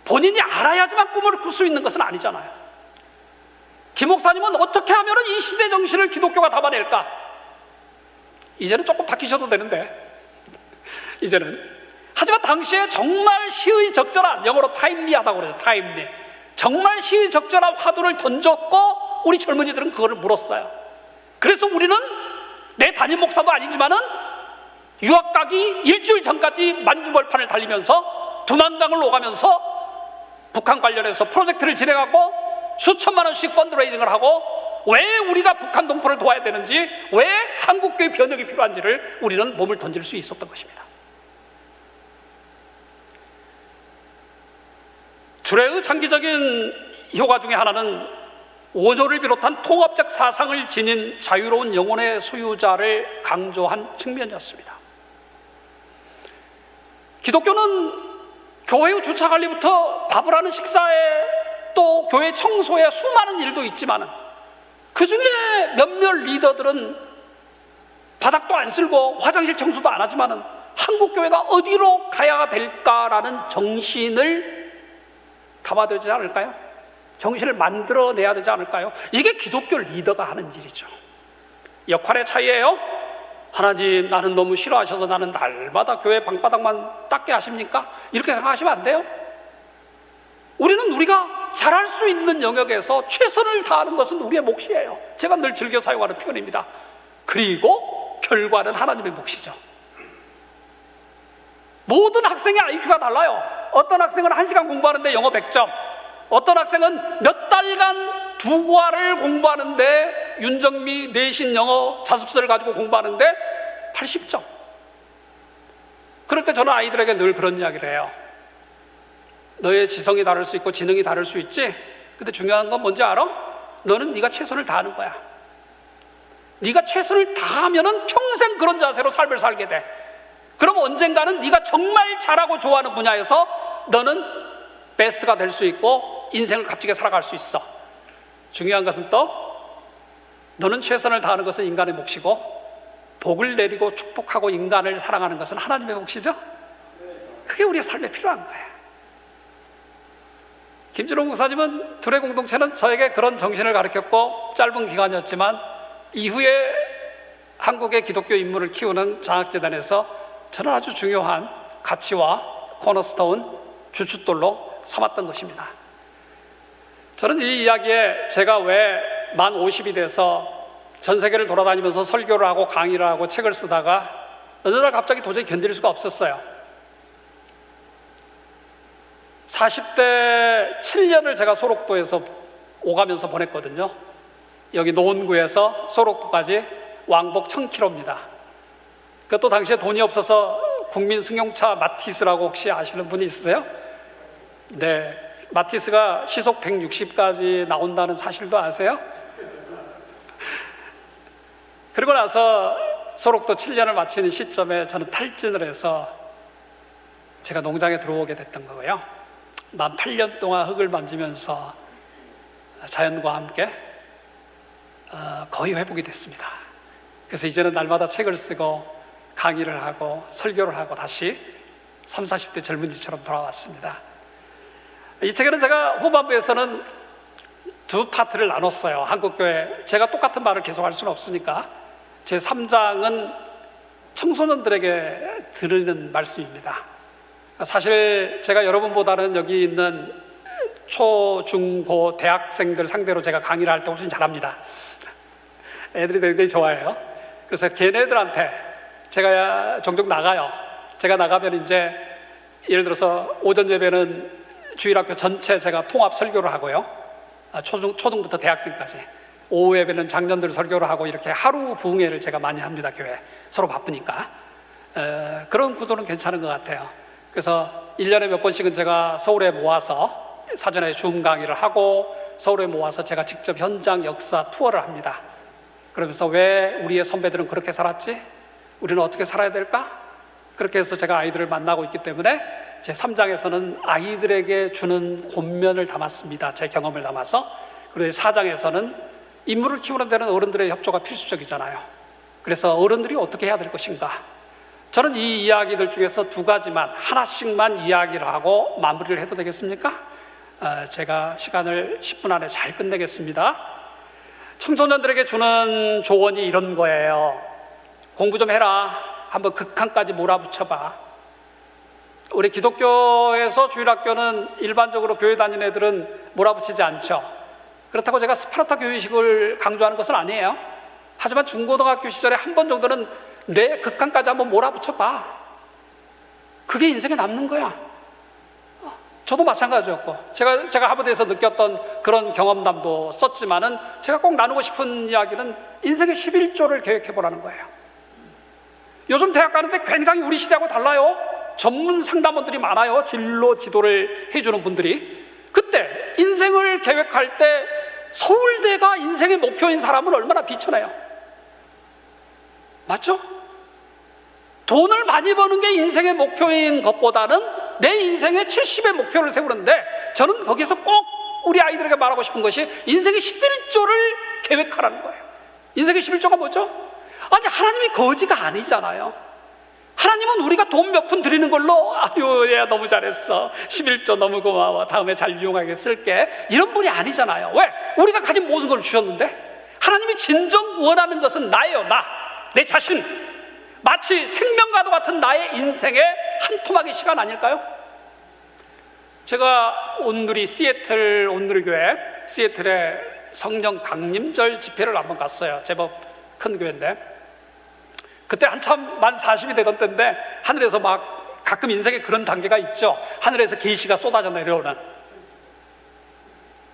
본인이 알아야지만 꿈을 꿀 수 있는 것은 아니잖아요. 김 목사님은 어떻게 하면 이 시대 정신을 기독교가 담아낼까? 이제는 조금 바뀌셔도 되는데, 이제는. 하지만 당시에 정말 시의적절한, 영어로 타임리하다고 그러죠. 타임리. 정말 시의적절한 화두를 던졌고 우리 젊은이들은 그거를 물었어요. 그래서 우리는 내 담임 목사도 아니지만은 유학 가기 일주일 전까지 만주벌판을 달리면서 두만강을 오가면서 북한 관련해서 프로젝트를 진행하고 수천만 원씩 펀드레이징을 하고 왜 우리가 북한 동포를 도와야 되는지, 왜 한국교회 변혁이 필요한지를 우리는 몸을 던질 수 있었던 것입니다. 둘의 장기적인 효과 중에 하나는 원조를 비롯한 통합적 사상을 지닌 자유로운 영혼의 소유자를 강조한 측면이었습니다. 기독교는 교회의 주차 관리부터 밥을 하는 식사에 또 교회 청소에 수많은 일도 있지만 그 중에 몇몇 리더들은 바닥도 안 쓸고 화장실 청소도 안 하지만 한국 교회가 어디로 가야 될까라는 정신을 담아야 되지 않을까요? 정신을 만들어내야 되지 않을까요? 이게 기독교 리더가 하는 일이죠. 역할의 차이예요. 하나님, 나는 너무 싫어하셔서 나는 날마다 교회 방바닥만 닦게 하십니까? 이렇게 생각하시면 안 돼요. 우리는 우리가 잘할 수 있는 영역에서 최선을 다하는 것은 우리의 몫이에요. 제가 늘 즐겨 사용하는 표현입니다. 그리고 결과는 하나님의 몫이죠. 모든 학생의 IQ가 달라요. 어떤 학생은 1시간 공부하는데 영어 100점, 어떤 학생은 몇 달간 2과를 공부하는데 윤정미 내신 영어 자습서를 가지고 공부하는데 80점. 그럴 때 저는 아이들에게 늘 그런 이야기를 해요. 너의 지성이 다를 수 있고 지능이 다를 수 있지, 근데 중요한 건 뭔지 알아? 너는 네가 최선을 다하는 거야. 네가 최선을 다하면은 평생 그런 자세로 삶을 살게 돼. 그럼 언젠가는 네가 정말 잘하고 좋아하는 분야에서 너는 베스트가 될 수 있고 인생을 값지게 살아갈 수 있어. 중요한 것은 또 너는 최선을 다하는 것은 인간의 몫이고 복을 내리고 축복하고 인간을 사랑하는 것은 하나님의 몫이죠. 그게 우리의 삶에 필요한 거예요. 김진홍 목사님은 둘의 공동체는 저에게 그런 정신을 가르쳤고 짧은 기간이었지만 이후에 한국의 기독교 인물을 키우는 장학재단에서 저는 아주 중요한 가치와 코너스톤, 주춧돌로 삼았던 것입니다. 저는 이 이야기에 제가 왜 만 50이 돼서 전 세계를 돌아다니면서 설교를 하고 강의를 하고 책을 쓰다가 어느 날 갑자기 도저히 견딜 수가 없었어요. 40대 7년을 제가 소록도에서 오가면서 보냈거든요. 여기 노원구에서 소록도까지 왕복 1000km입니다. 그것도 당시에 돈이 없어서 국민 승용차 마티스라고 혹시 아시는 분이 있으세요? 네, 마티스가 시속 160까지 나온다는 사실도 아세요? 그리고 나서 소록도 7년을 마치는 시점에 저는 탈진을 해서 제가 농장에 들어오게 됐던 거고요. 난 8년 동안 흙을 만지면서 자연과 함께 거의 회복이 됐습니다. 그래서 이제는 날마다 책을 쓰고 강의를 하고 설교를 하고 다시 30, 40대 젊은이처럼 돌아왔습니다. 이 책에는 제가 후반부에서는 두 파트를 나눴어요. 한국교회, 제가 똑같은 말을 계속 할 수는 없으니까 제 3장은 청소년들에게 드리는 말씀입니다. 사실 제가 여러분보다는 여기 있는 초, 중, 고 대학생들 상대로 제가 강의를 할 때 훨씬 잘합니다. 애들이 굉장히 좋아해요. 그래서 걔네들한테 제가 종종 나가요. 제가 나가면 이제 예를 들어서 오전 예배는 주일학교 전체 제가 통합 설교를 하고요. 초등부터 대학생까지. 오후 예배는 장년들 설교를 하고 이렇게 하루 부흥회를 제가 많이 합니다. 교회 서로 바쁘니까. 그런 구도는 괜찮은 것 같아요. 그래서 1년에 몇 번씩은 제가 서울에 모아서 사전에 줌 강의를 하고 서울에 모아서 제가 직접 현장 역사 투어를 합니다. 그러면서 왜 우리의 선배들은 그렇게 살았지? 우리는 어떻게 살아야 될까? 그렇게 해서 제가 아이들을 만나고 있기 때문에 제 3장에서는 아이들에게 주는 권면을 담았습니다. 제 경험을 담아서. 그리고 4장에서는 인물을 키우는 데는 어른들의 협조가 필수적이잖아요. 그래서 어른들이 어떻게 해야 될 것인가? 저는 이 이야기들 중에서 두 가지만, 하나씩만 이야기를 하고 마무리를 해도 되겠습니까? 제가 시간을 10분 안에 잘 끝내겠습니다. 청소년들에게 주는 조언이 이런 거예요. 공부 좀 해라. 한번 극한까지 몰아붙여봐. 우리 기독교에서 주일학교는 일반적으로 교회 다니는 애들은 몰아붙이지 않죠. 그렇다고 제가 스파르타 교육식을 강조하는 것은 아니에요. 하지만 중고등학교 시절에 한 번 정도는 내 극한까지 한번 몰아붙여봐. 그게 인생에 남는 거야. 저도 마찬가지였고, 제가 하버드에서 느꼈던 그런 경험담도 썼지만은 제가 꼭 나누고 싶은 이야기는 인생의 11조를 계획해보라는 거예요. 요즘 대학 가는데 굉장히 우리 시대하고 달라요. 전문 상담원들이 많아요. 진로 지도를 해주는 분들이. 그때 인생을 계획할 때 서울대가 인생의 목표인 사람은 얼마나 비천해요. 맞죠? 돈을 많이 버는 게 인생의 목표인 것보다는 내 인생의 70의 목표를 세우는데, 저는 거기서 꼭 우리 아이들에게 말하고 싶은 것이 인생의 11조를 계획하라는 거예요. 인생의 11조가 뭐죠? 아니, 하나님이 거지가 아니잖아요. 하나님은 우리가 돈 몇 푼 드리는 걸로 아유, 얘 너무 잘했어, 11조 너무 고마워, 다음에 잘 유용하게 쓸게, 이런 분이 아니잖아요. 왜? 우리가 가진 모든 걸 주셨는데. 하나님이 진정 원하는 것은 나예요. 내 자신. 마치 생명과도 같은 나의 인생의 한 토막의 시간 아닐까요? 제가 온누리, 시애틀 온누리 교회, 시애틀에 성령 강림절 집회를 한번 갔어요. 제법 큰 교회인데, 그때 한참 만 40이 되던 때인데 하늘에서 막 가끔 인생에 그런 단계가 있죠. 하늘에서 계시가 쏟아져 내려오는.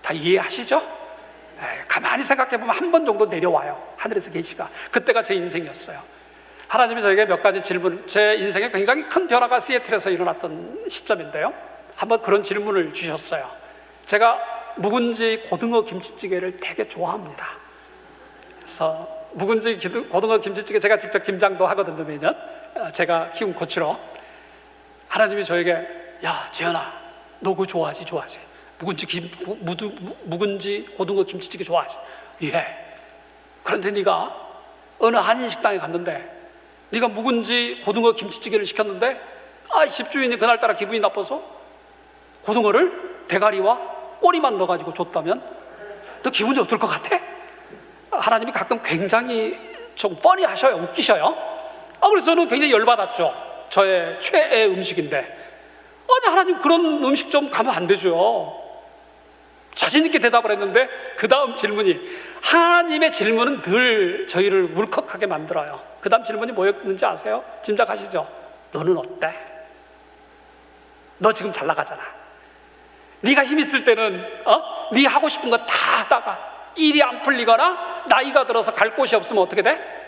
다 이해하시죠? 가만히 생각해보면 한 번 정도 내려와요. 하늘에서 계시가. 그때가 제 인생이었어요. 하나님이 저에게 몇 가지 질문, 제 인생에 굉장히 큰 변화가 시애틀에서 일어났던 시점인데요, 한번 그런 질문을 주셨어요. 제가 묵은지 고등어 김치찌개를 되게 좋아합니다. 그래서 묵은지 고등어 김치찌개, 제가 직접 김장도 하거든요, 매년. 제가 키운 고치로. 하나님이 저에게, 야, 재현아, 너 그거 좋아하지? 묵은지 고등어 김치찌개 좋아하지? 예. 그런데 네가 어느 한인 식당에 갔는데 네가 묵은지 고등어 김치찌개를 시켰는데 집주인이 그날따라 기분이 나빠서 고등어를 대가리와 꼬리만 넣어가지고 줬다면 너 기분이 어떨 것 같아? 하나님이 가끔 굉장히 좀 뻔히 하셔요. 웃기셔요. 그래서 저는 굉장히 열받았죠. 저의 최애 음식인데. 아니, 하나님 그런 음식 좀 가면 안 되죠. 자신 있게 대답을 했는데 그 다음 질문이, 하나님의 질문은 늘 저희를 울컥하게 만들어요. 그 다음 질문이 뭐였는지 아세요? 짐작하시죠? 너는 어때? 너 지금 잘 나가잖아. 네가 힘 있을 때는 네 하고 싶은 거 다 하다가 일이 안 풀리거나 나이가 들어서 갈 곳이 없으면 어떻게 돼?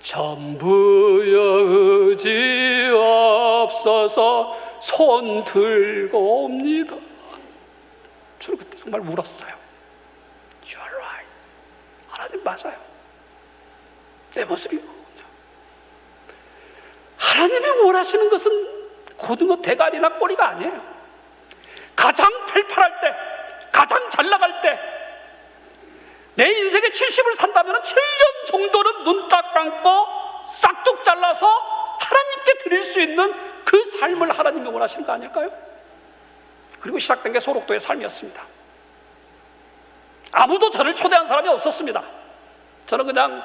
전부여 의지 없어서 손 들고 옵니다. 저는 그때 정말 울었어요. You are right. 하나님 맞아요. 내 모습이거든요. 하나님이 원하시는 것은 고등어 대가리나 꼬리가 아니에요. 가장 팔팔할 때, 가장 잘 나갈 때, 내 인생의 70을 산다면 7년 정도는 눈 딱 감고 싹둑 잘라서 하나님께 드릴 수 있는 그 삶을 하나님이 원하시는 거 아닐까요? 그리고 시작된 게 소록도의 삶이었습니다. 아무도 저를 초대한 사람이 없었습니다. 저는 그냥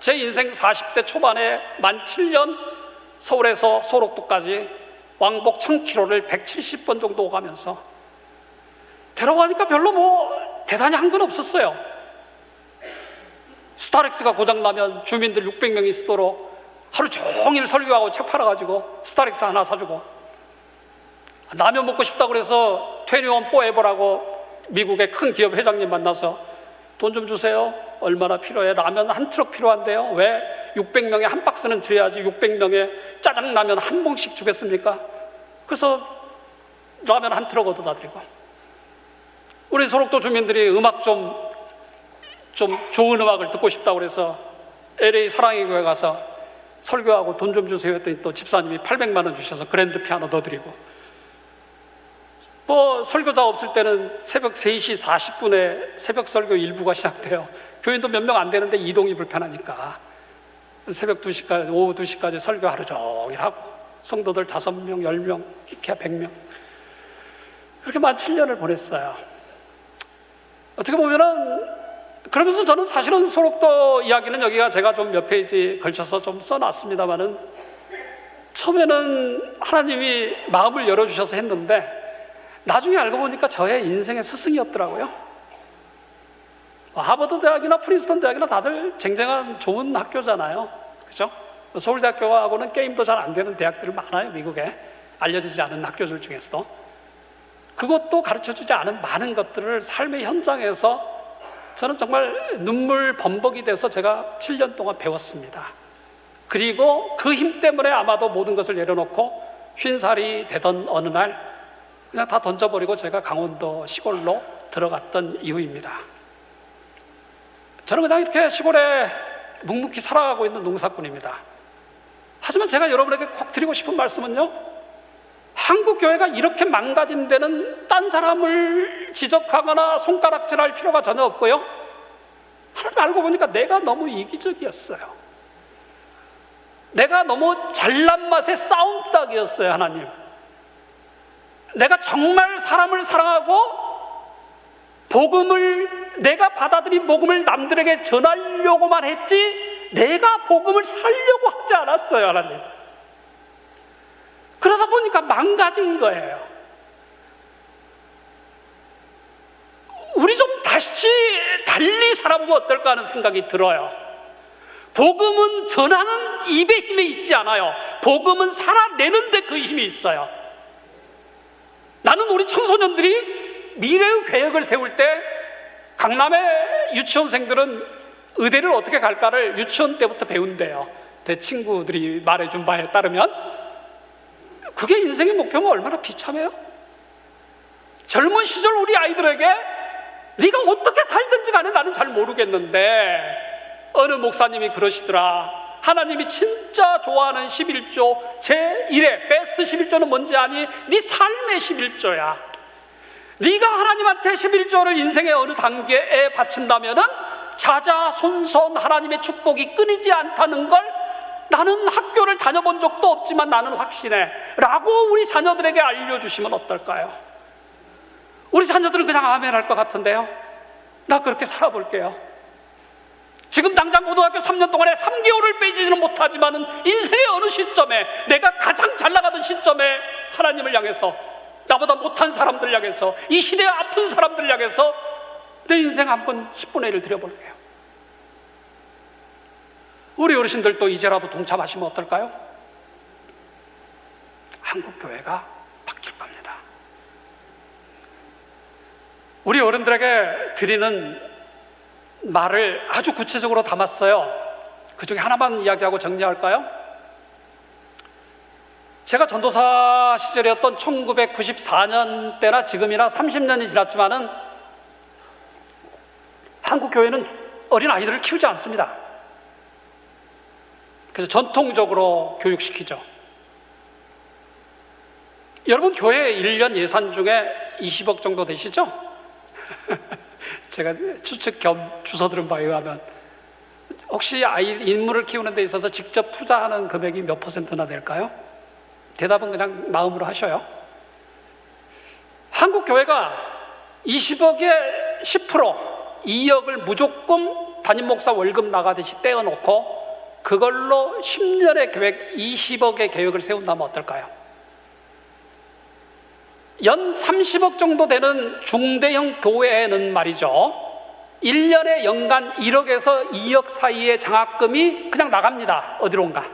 제 인생 40대 초반에 만 7년 서울에서 소록도까지 왕복 1000km를 170번 정도 오가면서 데려가니까 별로 뭐 대단히 한 건 없었어요. 스타렉스가 고장나면 주민들 600명이 쓰도록 하루 종일 설교하고 책 팔아가지고 스타렉스 하나 사주고, 라면 먹고 싶다고 그래서 21 포에버라고 미국의 큰 기업 회장님 만나서 돈 좀 주세요. 얼마나 필요해? 라면 한 트럭 필요한데요. 왜? 600명에 한 박스는 드려야지 600명에 짜장라면 한 봉씩 주겠습니까? 그래서 라면 한 트럭 얻어다 드리고, 우리 소록도 주민들이 음악 좀 좋은 음악을 듣고 싶다고 그래서 LA 사랑의 교회 가서 설교하고 돈 좀 주세요 했더니 또 집사님이 800만 원 주셔서 그랜드 피아노 넣어드리고, 뭐 설교자 없을 때는 새벽 3시 40분에 새벽 설교 일부가 시작돼요. 교인도 몇 명 안 되는데 이동이 불편하니까 새벽 2시까지, 오후 2시까지 설교 하루 종일 하고, 성도들 5명, 10명, 기케야 100명, 그렇게 만 7년을 보냈어요. 어떻게 보면은, 그러면서 저는 사실은 소록도 이야기는 여기가 제가 좀 몇 페이지 걸쳐서 좀 써놨습니다만은, 처음에는 하나님이 마음을 열어주셔서 했는데 나중에 알고 보니까 저의 인생의 스승이었더라고요. 하버드 대학이나 프린스턴 대학이나 다들 쟁쟁한 좋은 학교잖아요. 그죠? 서울대학교하고는 게임도 잘 안 되는 대학들이 많아요. 미국에 알려지지 않은 학교들 중에서도. 그것도 가르쳐주지 않은 많은 것들을 삶의 현장에서 저는 정말 눈물 범벅이 돼서 제가 7년 동안 배웠습니다. 그리고 그 힘 때문에 아마도 모든 것을 내려놓고 50살이 되던 어느 날 그냥 다 던져버리고 제가 강원도 시골로 들어갔던 이유입니다. 저는 그냥 이렇게 시골에 묵묵히 살아가고 있는 농사꾼입니다. 하지만 제가 여러분에게 꼭 드리고 싶은 말씀은요, 한국 교회가 이렇게 망가진 데는 딴 사람을 지적하거나 손가락질할 필요가 전혀 없고요, 하나님 알고 보니까 내가 너무 이기적이었어요. 내가 너무 잘난 맛의 싸움닭이었어요. 하나님, 내가 정말 사람을 사랑하고 복음을, 내가 받아들인 복음을 남들에게 전하려고만 했지 내가 복음을 살려고 하지 않았어요. 하나님, 그러다 보니까 망가진 거예요. 우리 좀 다시 달리 살아보면 어떨까 하는 생각이 들어요. 복음은 전하는 입의 힘에 있지 않아요. 복음은 살아내는데 그 힘이 있어요. 나는 우리 청소년들이 미래의 계획을 세울 때 강남의 유치원생들은 의대를 어떻게 갈까를 유치원 때부터 배운대요. 내 친구들이 말해준 바에 따르면 그게 인생의 목표면 얼마나 비참해요? 젊은 시절 우리 아이들에게 네가 어떻게 살든지 간에 나는 잘 모르겠는데 어느 목사님이 그러시더라. 하나님이 진짜 좋아하는 11조 제1회 베스트 11조는 뭔지 아니? 네 삶의 11조야. 네가 하나님한테 11조를 인생의 어느 단계에 바친다면은 자자손손 하나님의 축복이 끊이지 않다는 걸 나는 학교를 다녀본 적도 없지만 나는 확신해 라고 우리 자녀들에게 알려주시면 어떨까요? 우리 자녀들은 그냥 아멘 할 것 같은데요, 나 그렇게 살아볼게요. 지금 당장 고등학교 3년 동안에 3개월을 빼지는 못하지만 인생의 어느 시점에, 내가 가장 잘 나가던 시점에 하나님을 향해서, 나보다 못한 사람들 향해서, 이 시대의 아픈 사람들 향해서 내 인생 한번 10분의 1을 드려볼게요. 우리 어르신들도 이제라도 동참하시면 어떨까요? 한국교회가 바뀔 겁니다. 우리 어른들에게 드리는 말을 아주 구체적으로 담았어요. 그 중에 하나만 이야기하고 정리할까요? 제가 전도사 시절이었던 1994년대나 지금이나 30년이 지났지만은 한국교회는 어린 아이들을 키우지 않습니다. 그래서 전통적으로 교육시키죠. 여러분 교회 1년 예산 중에 20억 정도 되시죠? 제가 추측 겸 주워 들은 바에 의하면 혹시 아이 인물을 키우는 데 있어서 직접 투자하는 금액이 몇 %나 될까요? 대답은 그냥 마음으로 하셔요. 한국교회가 20억에 10%, 2억을 무조건 담임 목사 월급 나가듯이 떼어놓고 그걸로 10년의 계획, 20억의 계획을 세운다면 어떨까요? 연 30억 정도 되는 중대형 교회에는 말이죠, 1년에 연간 1억에서 2억 사이의 장학금이 그냥 나갑니다. 어디론가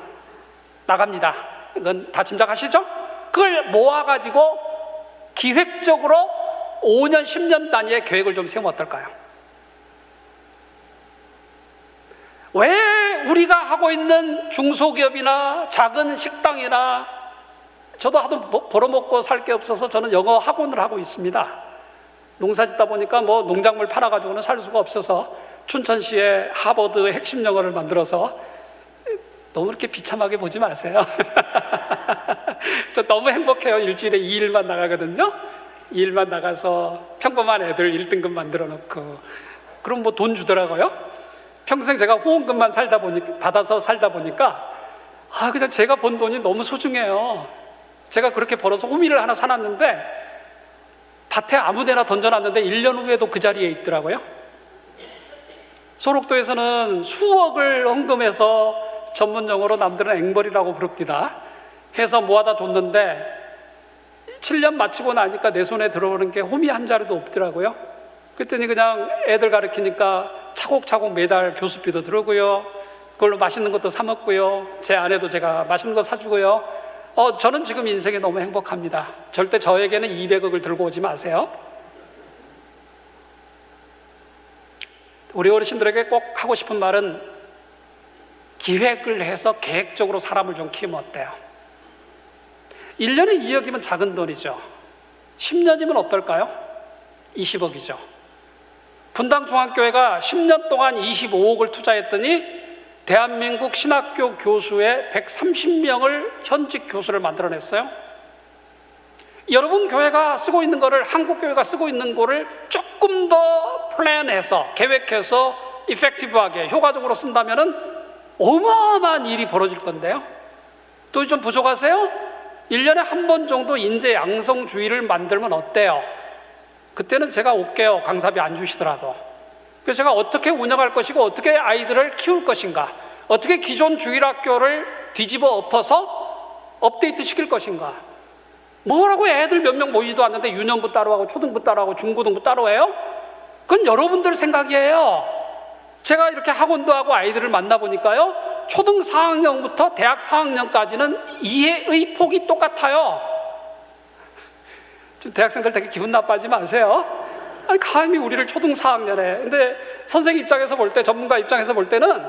나갑니다. 이건 다 짐작하시죠? 그걸 모아가지고 기획적으로 5년, 10년 단위의 계획을 좀 세우면 어떨까요? 왜 우리가 하고 있는 중소기업이나 작은 식당이나, 저도 하도 벌어먹고 살 게 없어서 저는 영어 학원을 하고 있습니다. 농사 짓다 보니까 뭐 농작물 팔아가지고는 살 수가 없어서 춘천시에 하버드 핵심 영어를 만들어서, 너무 이렇게 비참하게 보지 마세요. 저 너무 행복해요. 일주일에 2일만 나가거든요. 2일만 나가서 평범한 애들 1등급 만들어 놓고, 그럼 뭐 돈 주더라고요. 평생 제가 후원금만 받아서 살다 보니까 그냥 제가 번 돈이 너무 소중해요. 제가 그렇게 벌어서 호미를 하나 사놨는데 밭에 아무데나 던져놨는데 1년 후에도 그 자리에 있더라고요. 소록도에서는 수억을 헌금해서 전문 용어로 남들은 앵벌이라고 부릅니다. 해서 모아다 줬는데 7년 마치고 나니까 내 손에 들어오는 게 호미 한 자루도 없더라고요. 그랬더니 그냥 애들 가르치니까 차곡차곡 매달 교습비도 들어오고요, 그걸로 맛있는 것도 사 먹고요, 제 아내도 제가 맛있는 거 사주고요. 저는 지금 인생이 너무 행복합니다. 절대 저에게는 200억을 들고 오지 마세요. 우리 어르신들에게 꼭 하고 싶은 말은, 기획을 해서 계획적으로 사람을 좀 키우면 어때요? 1년에 2억이면 작은 돈이죠. 10년이면 어떨까요? 20억이죠. 분당 중앙교회가 10년 동안 25억을 투자했더니 대한민국 신학교 교수의 130명을 현직 교수를 만들어냈어요. 여러분 교회가 쓰고 있는 거를, 한국교회가 쓰고 있는 거를 조금 더 플랜해서, 계획해서 이펙티브하게, 효과적으로 쓴다면은 어마어마한 일이 벌어질 건데요. 또 좀 부족하세요? 1년에 한 번 정도 인재 양성주의를 만들면 어때요? 그때는 제가 올게요. 강사비 안 주시더라도. 그래서 제가 어떻게 운영할 것이고, 어떻게 아이들을 키울 것인가, 어떻게 기존 주일학교를 뒤집어 엎어서 업데이트 시킬 것인가. 뭐라고 애들 몇 명 모이지도 않는데 유년부 따로 하고 초등부 따로 하고 중고등부 따로 해요? 그건 여러분들 생각이에요. 제가 이렇게 학원도 하고 아이들을 만나보니까요, 초등 4학년부터 대학 4학년까지는 이해의 폭이 똑같아요. 지금 대학생들 되게 기분 나빠하지 마세요. 아니, 감히 우리를 초등 4학년에. 근데 선생님 입장에서 볼 때, 전문가 입장에서 볼 때는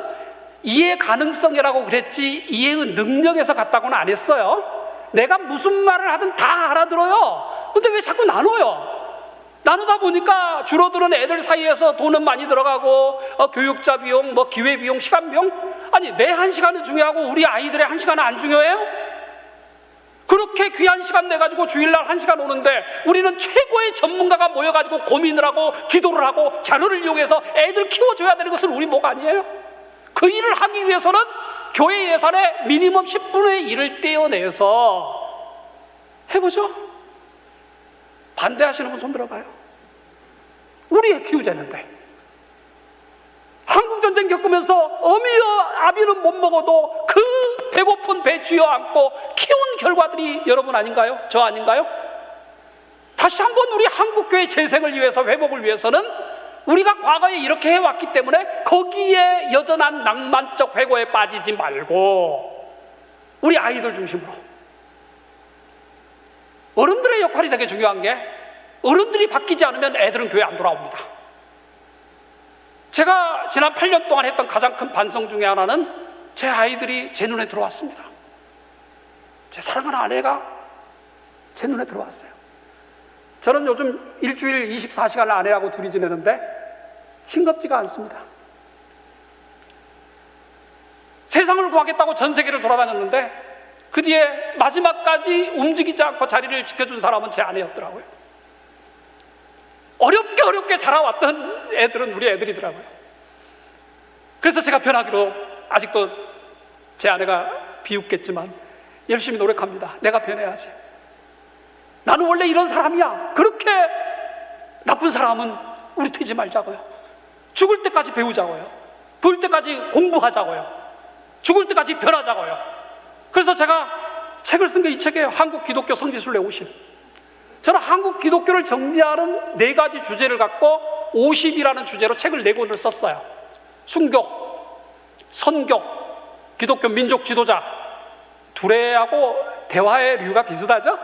이해 가능성이라고 그랬지 이해의 능력에서 갔다고는 안 했어요. 내가 무슨 말을 하든 다 알아들어요. 근데 왜 자꾸 나눠요? 나누다 보니까 줄어드는 애들 사이에서 돈은 많이 들어가고, 교육자 비용, 뭐 기회 비용, 시간 비용. 아니, 내 1시간은 중요하고 우리 아이들의 1시간은 안 중요해요? 그렇게 귀한 시간 내가지고 주일날 1시간 오는데, 우리는 최고의 전문가가 모여가지고 고민을 하고 기도를 하고 자료를 이용해서 애들 키워줘야 되는 것은 우리 목 아니에요? 그 일을 하기 위해서는 교회 예산의 미니멈 10분의 1을 떼어내서 해보죠. 반대하시는 분 손 들어봐요. 우리 애 키우자는데. 한국전쟁 겪으면서 어미여 아비는 못 먹어도 그 배고픈 배 쥐어 안고 키운 결과들이 여러분 아닌가요? 저 아닌가요? 다시 한번 우리 한국교회 재생을 위해서, 회복을 위해서는 우리가 과거에 이렇게 해왔기 때문에 거기에 여전한 낭만적 회고에 빠지지 말고 우리 아이들 중심으로 어른들의 역할이 되게 중요한 게 어른들이 바뀌지 않으면 애들은 교회 안 돌아옵니다. 제가 지난 8년 동안 했던 가장 큰 반성 중에 하나는 제 아이들이 제 눈에 들어왔습니다. 제 사랑하는 아내가 제 눈에 들어왔어요. 저는 요즘 일주일 24시간을 아내하고 둘이 지내는데 싱겁지가 않습니다. 세상을 구하겠다고 전 세계를 돌아다녔는데 그 뒤에 마지막까지 움직이지 않고 자리를 지켜준 사람은 제 아내였더라고요. 어렵게 자라왔던 애들은 우리 애들이더라고요. 그래서 제가 변하기로 아직도 제 아내가 비웃겠지만 열심히 노력합니다. 내가 변해야지. 나는 원래 이런 사람이야. 그렇게 나쁜 사람은 우리 되지 말자고요. 죽을 때까지 배우자고요. 죽을 때까지 공부하자고요. 죽을 때까지 변하자고요. 그래서 제가 책을 쓴 게 이 책이에요. 한국 기독교 성지순례 50. 저는 한국 기독교를 정리하는 4가지 주제를 갖고 50이라는 주제로 책을 4권을 썼어요. 순교, 선교, 기독교 민족 지도자. 둘레하고 대화의 류가 비슷하죠?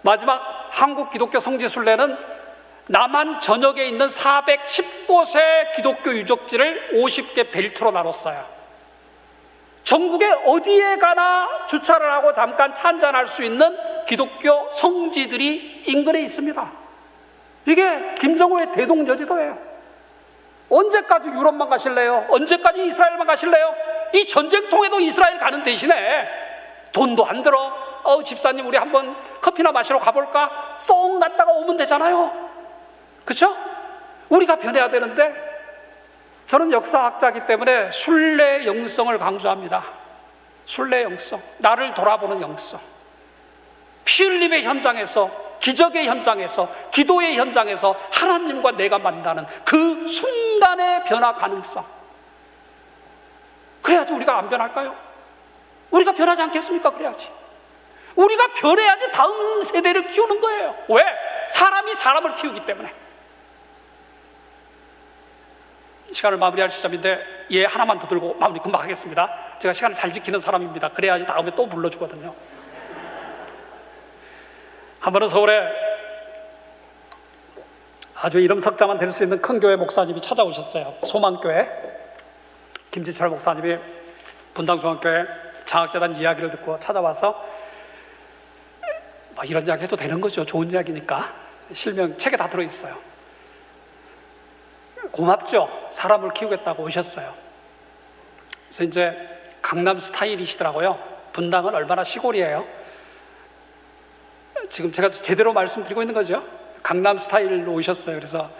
마지막 한국 기독교 성지순례는 남한 전역에 있는 410곳의 기독교 유적지를 50개 벨트로 나눴어요. 전국에 어디에 가나 주차를 하고 잠깐 차 한잔할 수 있는 기독교 성지들이 인근에 있습니다. 이게 김정호의 대동여지도예요. 언제까지 유럽만 가실래요? 언제까지 이스라엘만 가실래요? 이 전쟁통에도 이스라엘 가는 대신에 돈도 안 들어. 집사님 우리 한번 커피나 마시러 가볼까? 쏙 갔다가 오면 되잖아요. 그렇죠? 우리가 변해야 되는데 저는 역사학자이기 때문에 순례 영성을 강조합니다. 순례 영성, 나를 돌아보는 영성. 피 흘림의 현장에서, 기적의 현장에서, 기도의 현장에서 하나님과 내가 만나는 그 순간의 변화 가능성. 그래야지 우리가 안 변할까요? 우리가 변하지 않겠습니까? 그래야지. 우리가 변해야지 다음 세대를 키우는 거예요. 왜? 사람이 사람을 키우기 때문에. 시간을 마무리할 시점인데 예 하나만 더 들고 마무리 금방 하겠습니다. 제가 시간을 잘 지키는 사람입니다. 그래야지 다음에 또 불러주거든요. 한 번은 서울에 아주 이름 석자만 될 수 있는 큰 교회 목사님이 찾아오셨어요. 소망교회 김지철 목사님이 분당중앙교회 장학재단 이야기를 듣고 찾아와서 이런 이야기 해도 되는 거죠. 좋은 이야기니까. 실명 책에 다 들어있어요. 고맙죠. 사람을 키우겠다고 오셨어요. 그래서 이제 강남 스타일이시더라고요. 분당은 얼마나 시골이에요. 지금 제가 제대로 말씀드리고 있는 거죠. 강남 스타일로 오셨어요. 그래서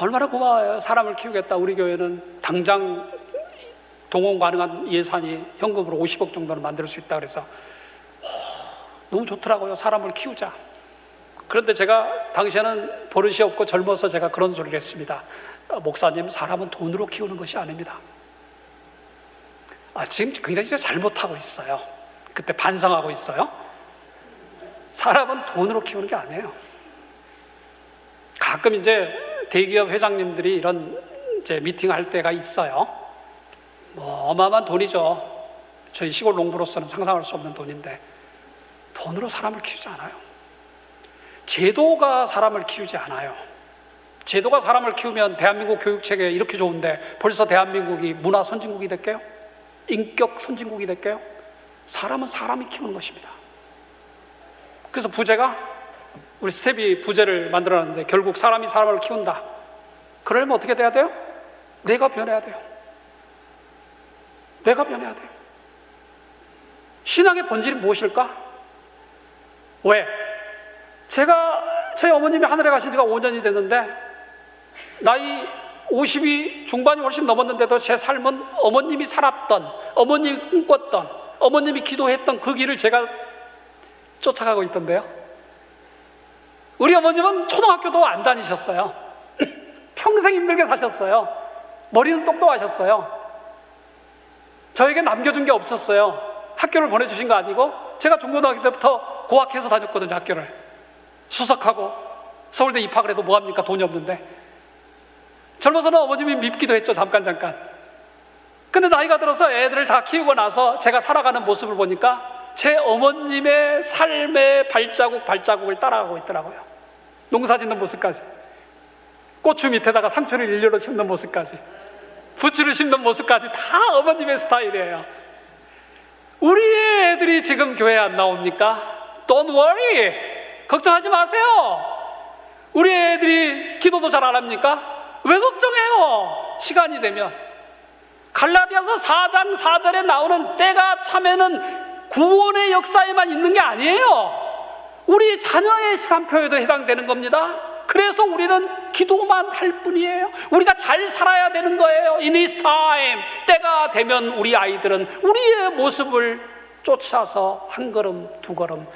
얼마나 고마워요. 사람을 키우겠다. 우리 교회는 당장 동원 가능한 예산이 현금으로 50억 정도는 만들 수 있다. 그래서 너무 좋더라고요. 사람을 키우자. 그런데 제가 당시에는 버릇이 없고 젊어서 제가 그런 소리를 했습니다. 목사님, 사람은 돈으로 키우는 것이 아닙니다. 지금 굉장히 잘못하고 있어요. 그때 반성하고 있어요. 사람은 돈으로 키우는 게 아니에요. 가끔 이제 대기업 회장님들이 이런 이제 미팅할 때가 있어요. 어마어마한 돈이죠. 저희 시골 농부로서는 상상할 수 없는 돈인데 돈으로 사람을 키우지 않아요. 제도가 사람을 키우지 않아요. 제도가 사람을 키우면 대한민국 교육체계 이렇게 좋은데 벌써 대한민국이 문화 선진국이 될게요? 인격 선진국이 될게요? 사람은 사람이 키우는 것입니다. 그래서 부제가 우리 스텝이 부제를 만들어놨는데 결국 사람이 사람을 키운다. 그러려면 어떻게 돼야 돼요? 내가 변해야 돼요. 내가 변해야 돼요. 신앙의 본질이 무엇일까? 왜? 저희 어머님이 하늘에 가신 지가 5년이 됐는데 나이 50이 중반이 훨씬 넘었는데도 제 삶은 어머님이 살았던, 어머님이 꿈꿨던, 어머님이 기도했던 그 길을 제가 쫓아가고 있던데요. 우리 어머님은 초등학교도 안 다니셨어요. 평생 힘들게 사셨어요. 머리는 똑똑하셨어요. 저에게 남겨준 게 없었어요. 학교를 보내주신 거 아니고 제가 중고등학교 때부터 고학해서 다녔거든요. 학교를 수석하고 서울대 입학을 해도 뭐합니까? 돈이 없는데. 젊어서는 어머님이 밉기도 했죠, 잠깐. 근데 나이가 들어서 애들을 다 키우고 나서 제가 살아가는 모습을 보니까 제 어머님의 삶의 발자국을 따라가고 있더라고요. 농사 짓는 모습까지, 고추 밑에다가 상추를 일렬로 심는 모습까지, 부추를 심는 모습까지 다 어머님의 스타일이에요. 우리의 애들이 지금 교회 안 나옵니까? Don't worry, 걱정하지 마세요. 우리 애들이 기도도 잘 안 합니까? 왜 걱정해요? 시간이 되면. 갈라디아서 4장 4절에 나오는 때가 참에는 구원의 역사에만 있는 게 아니에요. 우리 자녀의 시간표에도 해당되는 겁니다. 그래서 우리는 기도만 할 뿐이에요. 우리가 잘 살아야 되는 거예요. In His time, 때가 되면 우리 아이들은 우리의 모습을 쫓아서 한 걸음 두 걸음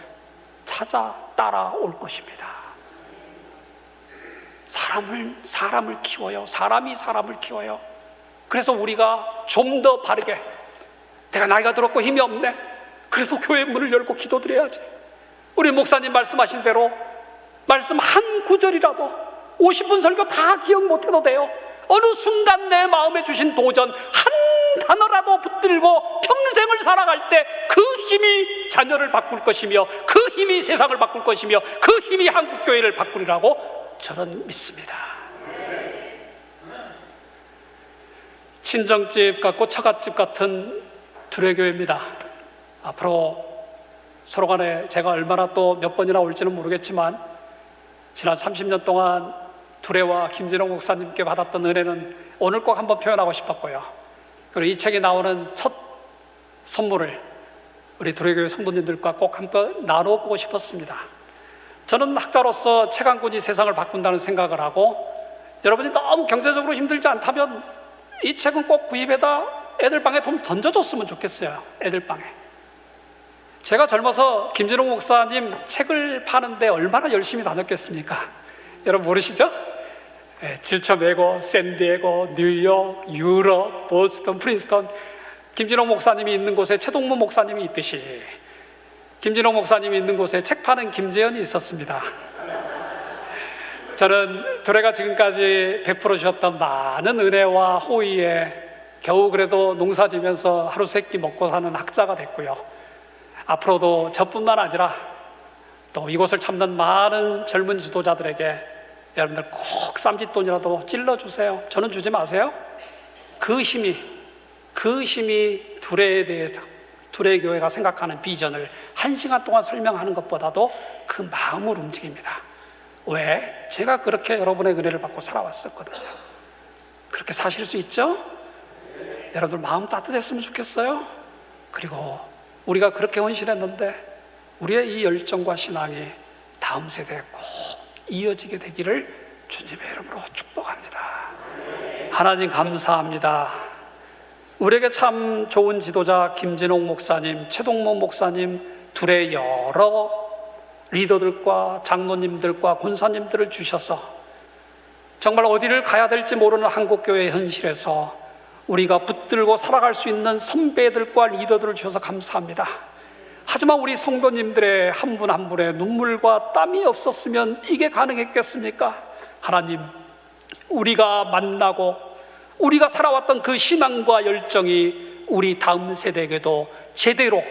찾아 따라올 것입니다. 사람을 키워요. 사람이 사람을 키워요. 그래서 우리가 좀 더 바르게, 내가 나이가 들었고 힘이 없네, 그래도 교회 문을 열고 기도드려야지. 우리 목사님 말씀하신 대로 말씀 한 구절이라도 50분 설교 다 기억 못해도 돼요. 어느 순간 내 마음에 주신 도전 한 단어라도 붙들고 평생을 살아갈 때 그 힘이 자녀를 바꿀 것이며, 그 힘이 세상을 바꿀 것이며, 그 힘이 한국교회를 바꾸리라고 저는 믿습니다. 친정집 같고 처갓집 같은 두레교회입니다. 앞으로 서로 간에 제가 얼마나 또 몇 번이나 올지는 모르겠지만 지난 30년 동안 두레와 김진홍 목사님께 받았던 은혜는 오늘 꼭 한번 표현하고 싶었고요. 그리고 이 책에 나오는 첫 선물을 우리 두레교회 성도님들과 꼭 한번 나눠보고 싶었습니다. 저는 학자로서 책 한 권이 세상을 바꾼다는 생각을 하고, 여러분이 너무 경제적으로 힘들지 않다면 이 책은 꼭 구입해다 애들 방에 좀 던져줬으면 좋겠어요. 애들 방에. 제가 젊어서 김진홍 목사님 책을 파는데 얼마나 열심히 다녔겠습니까? 여러분 모르시죠? 질처 메고 샌디에고, 뉴욕, 유럽, 보스턴, 프린스턴. 김진홍 목사님이 있는 곳에 최동무 목사님이 있듯이 김진홍 목사님이 있는 곳에 책 파는 김재현이 있었습니다. 저는 두레가 지금까지 베풀어 주셨던 많은 은혜와 호의에 겨우 그래도 농사 지면서 하루 세 끼 먹고 사는 학자가 됐고요. 앞으로도 저뿐만 아니라 또 이곳을 참는 많은 젊은 지도자들에게 여러분들 꼭 쌈짓돈이라도 찔러주세요. 저는 주지 마세요. 그 힘이 두레에 대해서, 두레 교회가 생각하는 비전을 1시간 동안 설명하는 것보다도 그 마음을 움직입니다. 왜? 제가 그렇게 여러분의 은혜를 받고 살아왔었거든요. 그렇게 사실 수 있죠? 여러분들 마음 따뜻했으면 좋겠어요. 그리고 우리가 그렇게 헌신했는데 우리의 이 열정과 신앙이 다음 세대에 꼭 이어지게 되기를 주님의 이름으로 축복합니다. 하나님 감사합니다. 우리에게 참 좋은 지도자 김진홍 목사님, 최동무 목사님, 둘의 여러 리더들과 장로님들과 권사님들을 주셔서 정말 어디를 가야 될지 모르는 한국교회의 현실에서 우리가 붙들고 살아갈 수 있는 선배들과 리더들을 주셔서 감사합니다. 하지만 우리 성도님들의 한 분 한 분의 눈물과 땀이 없었으면 이게 가능했겠습니까? 하나님, 우리가 만나고 우리가 살아왔던 그 신앙과 열정이 우리 다음 세대에게도 제대로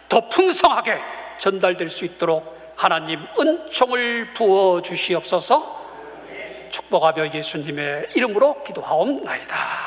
더 풍성하게 전달될 수 있도록 하나님 은총을 부어 주시옵소서. 축복하며 예수님의 이름으로 기도하옵나이다.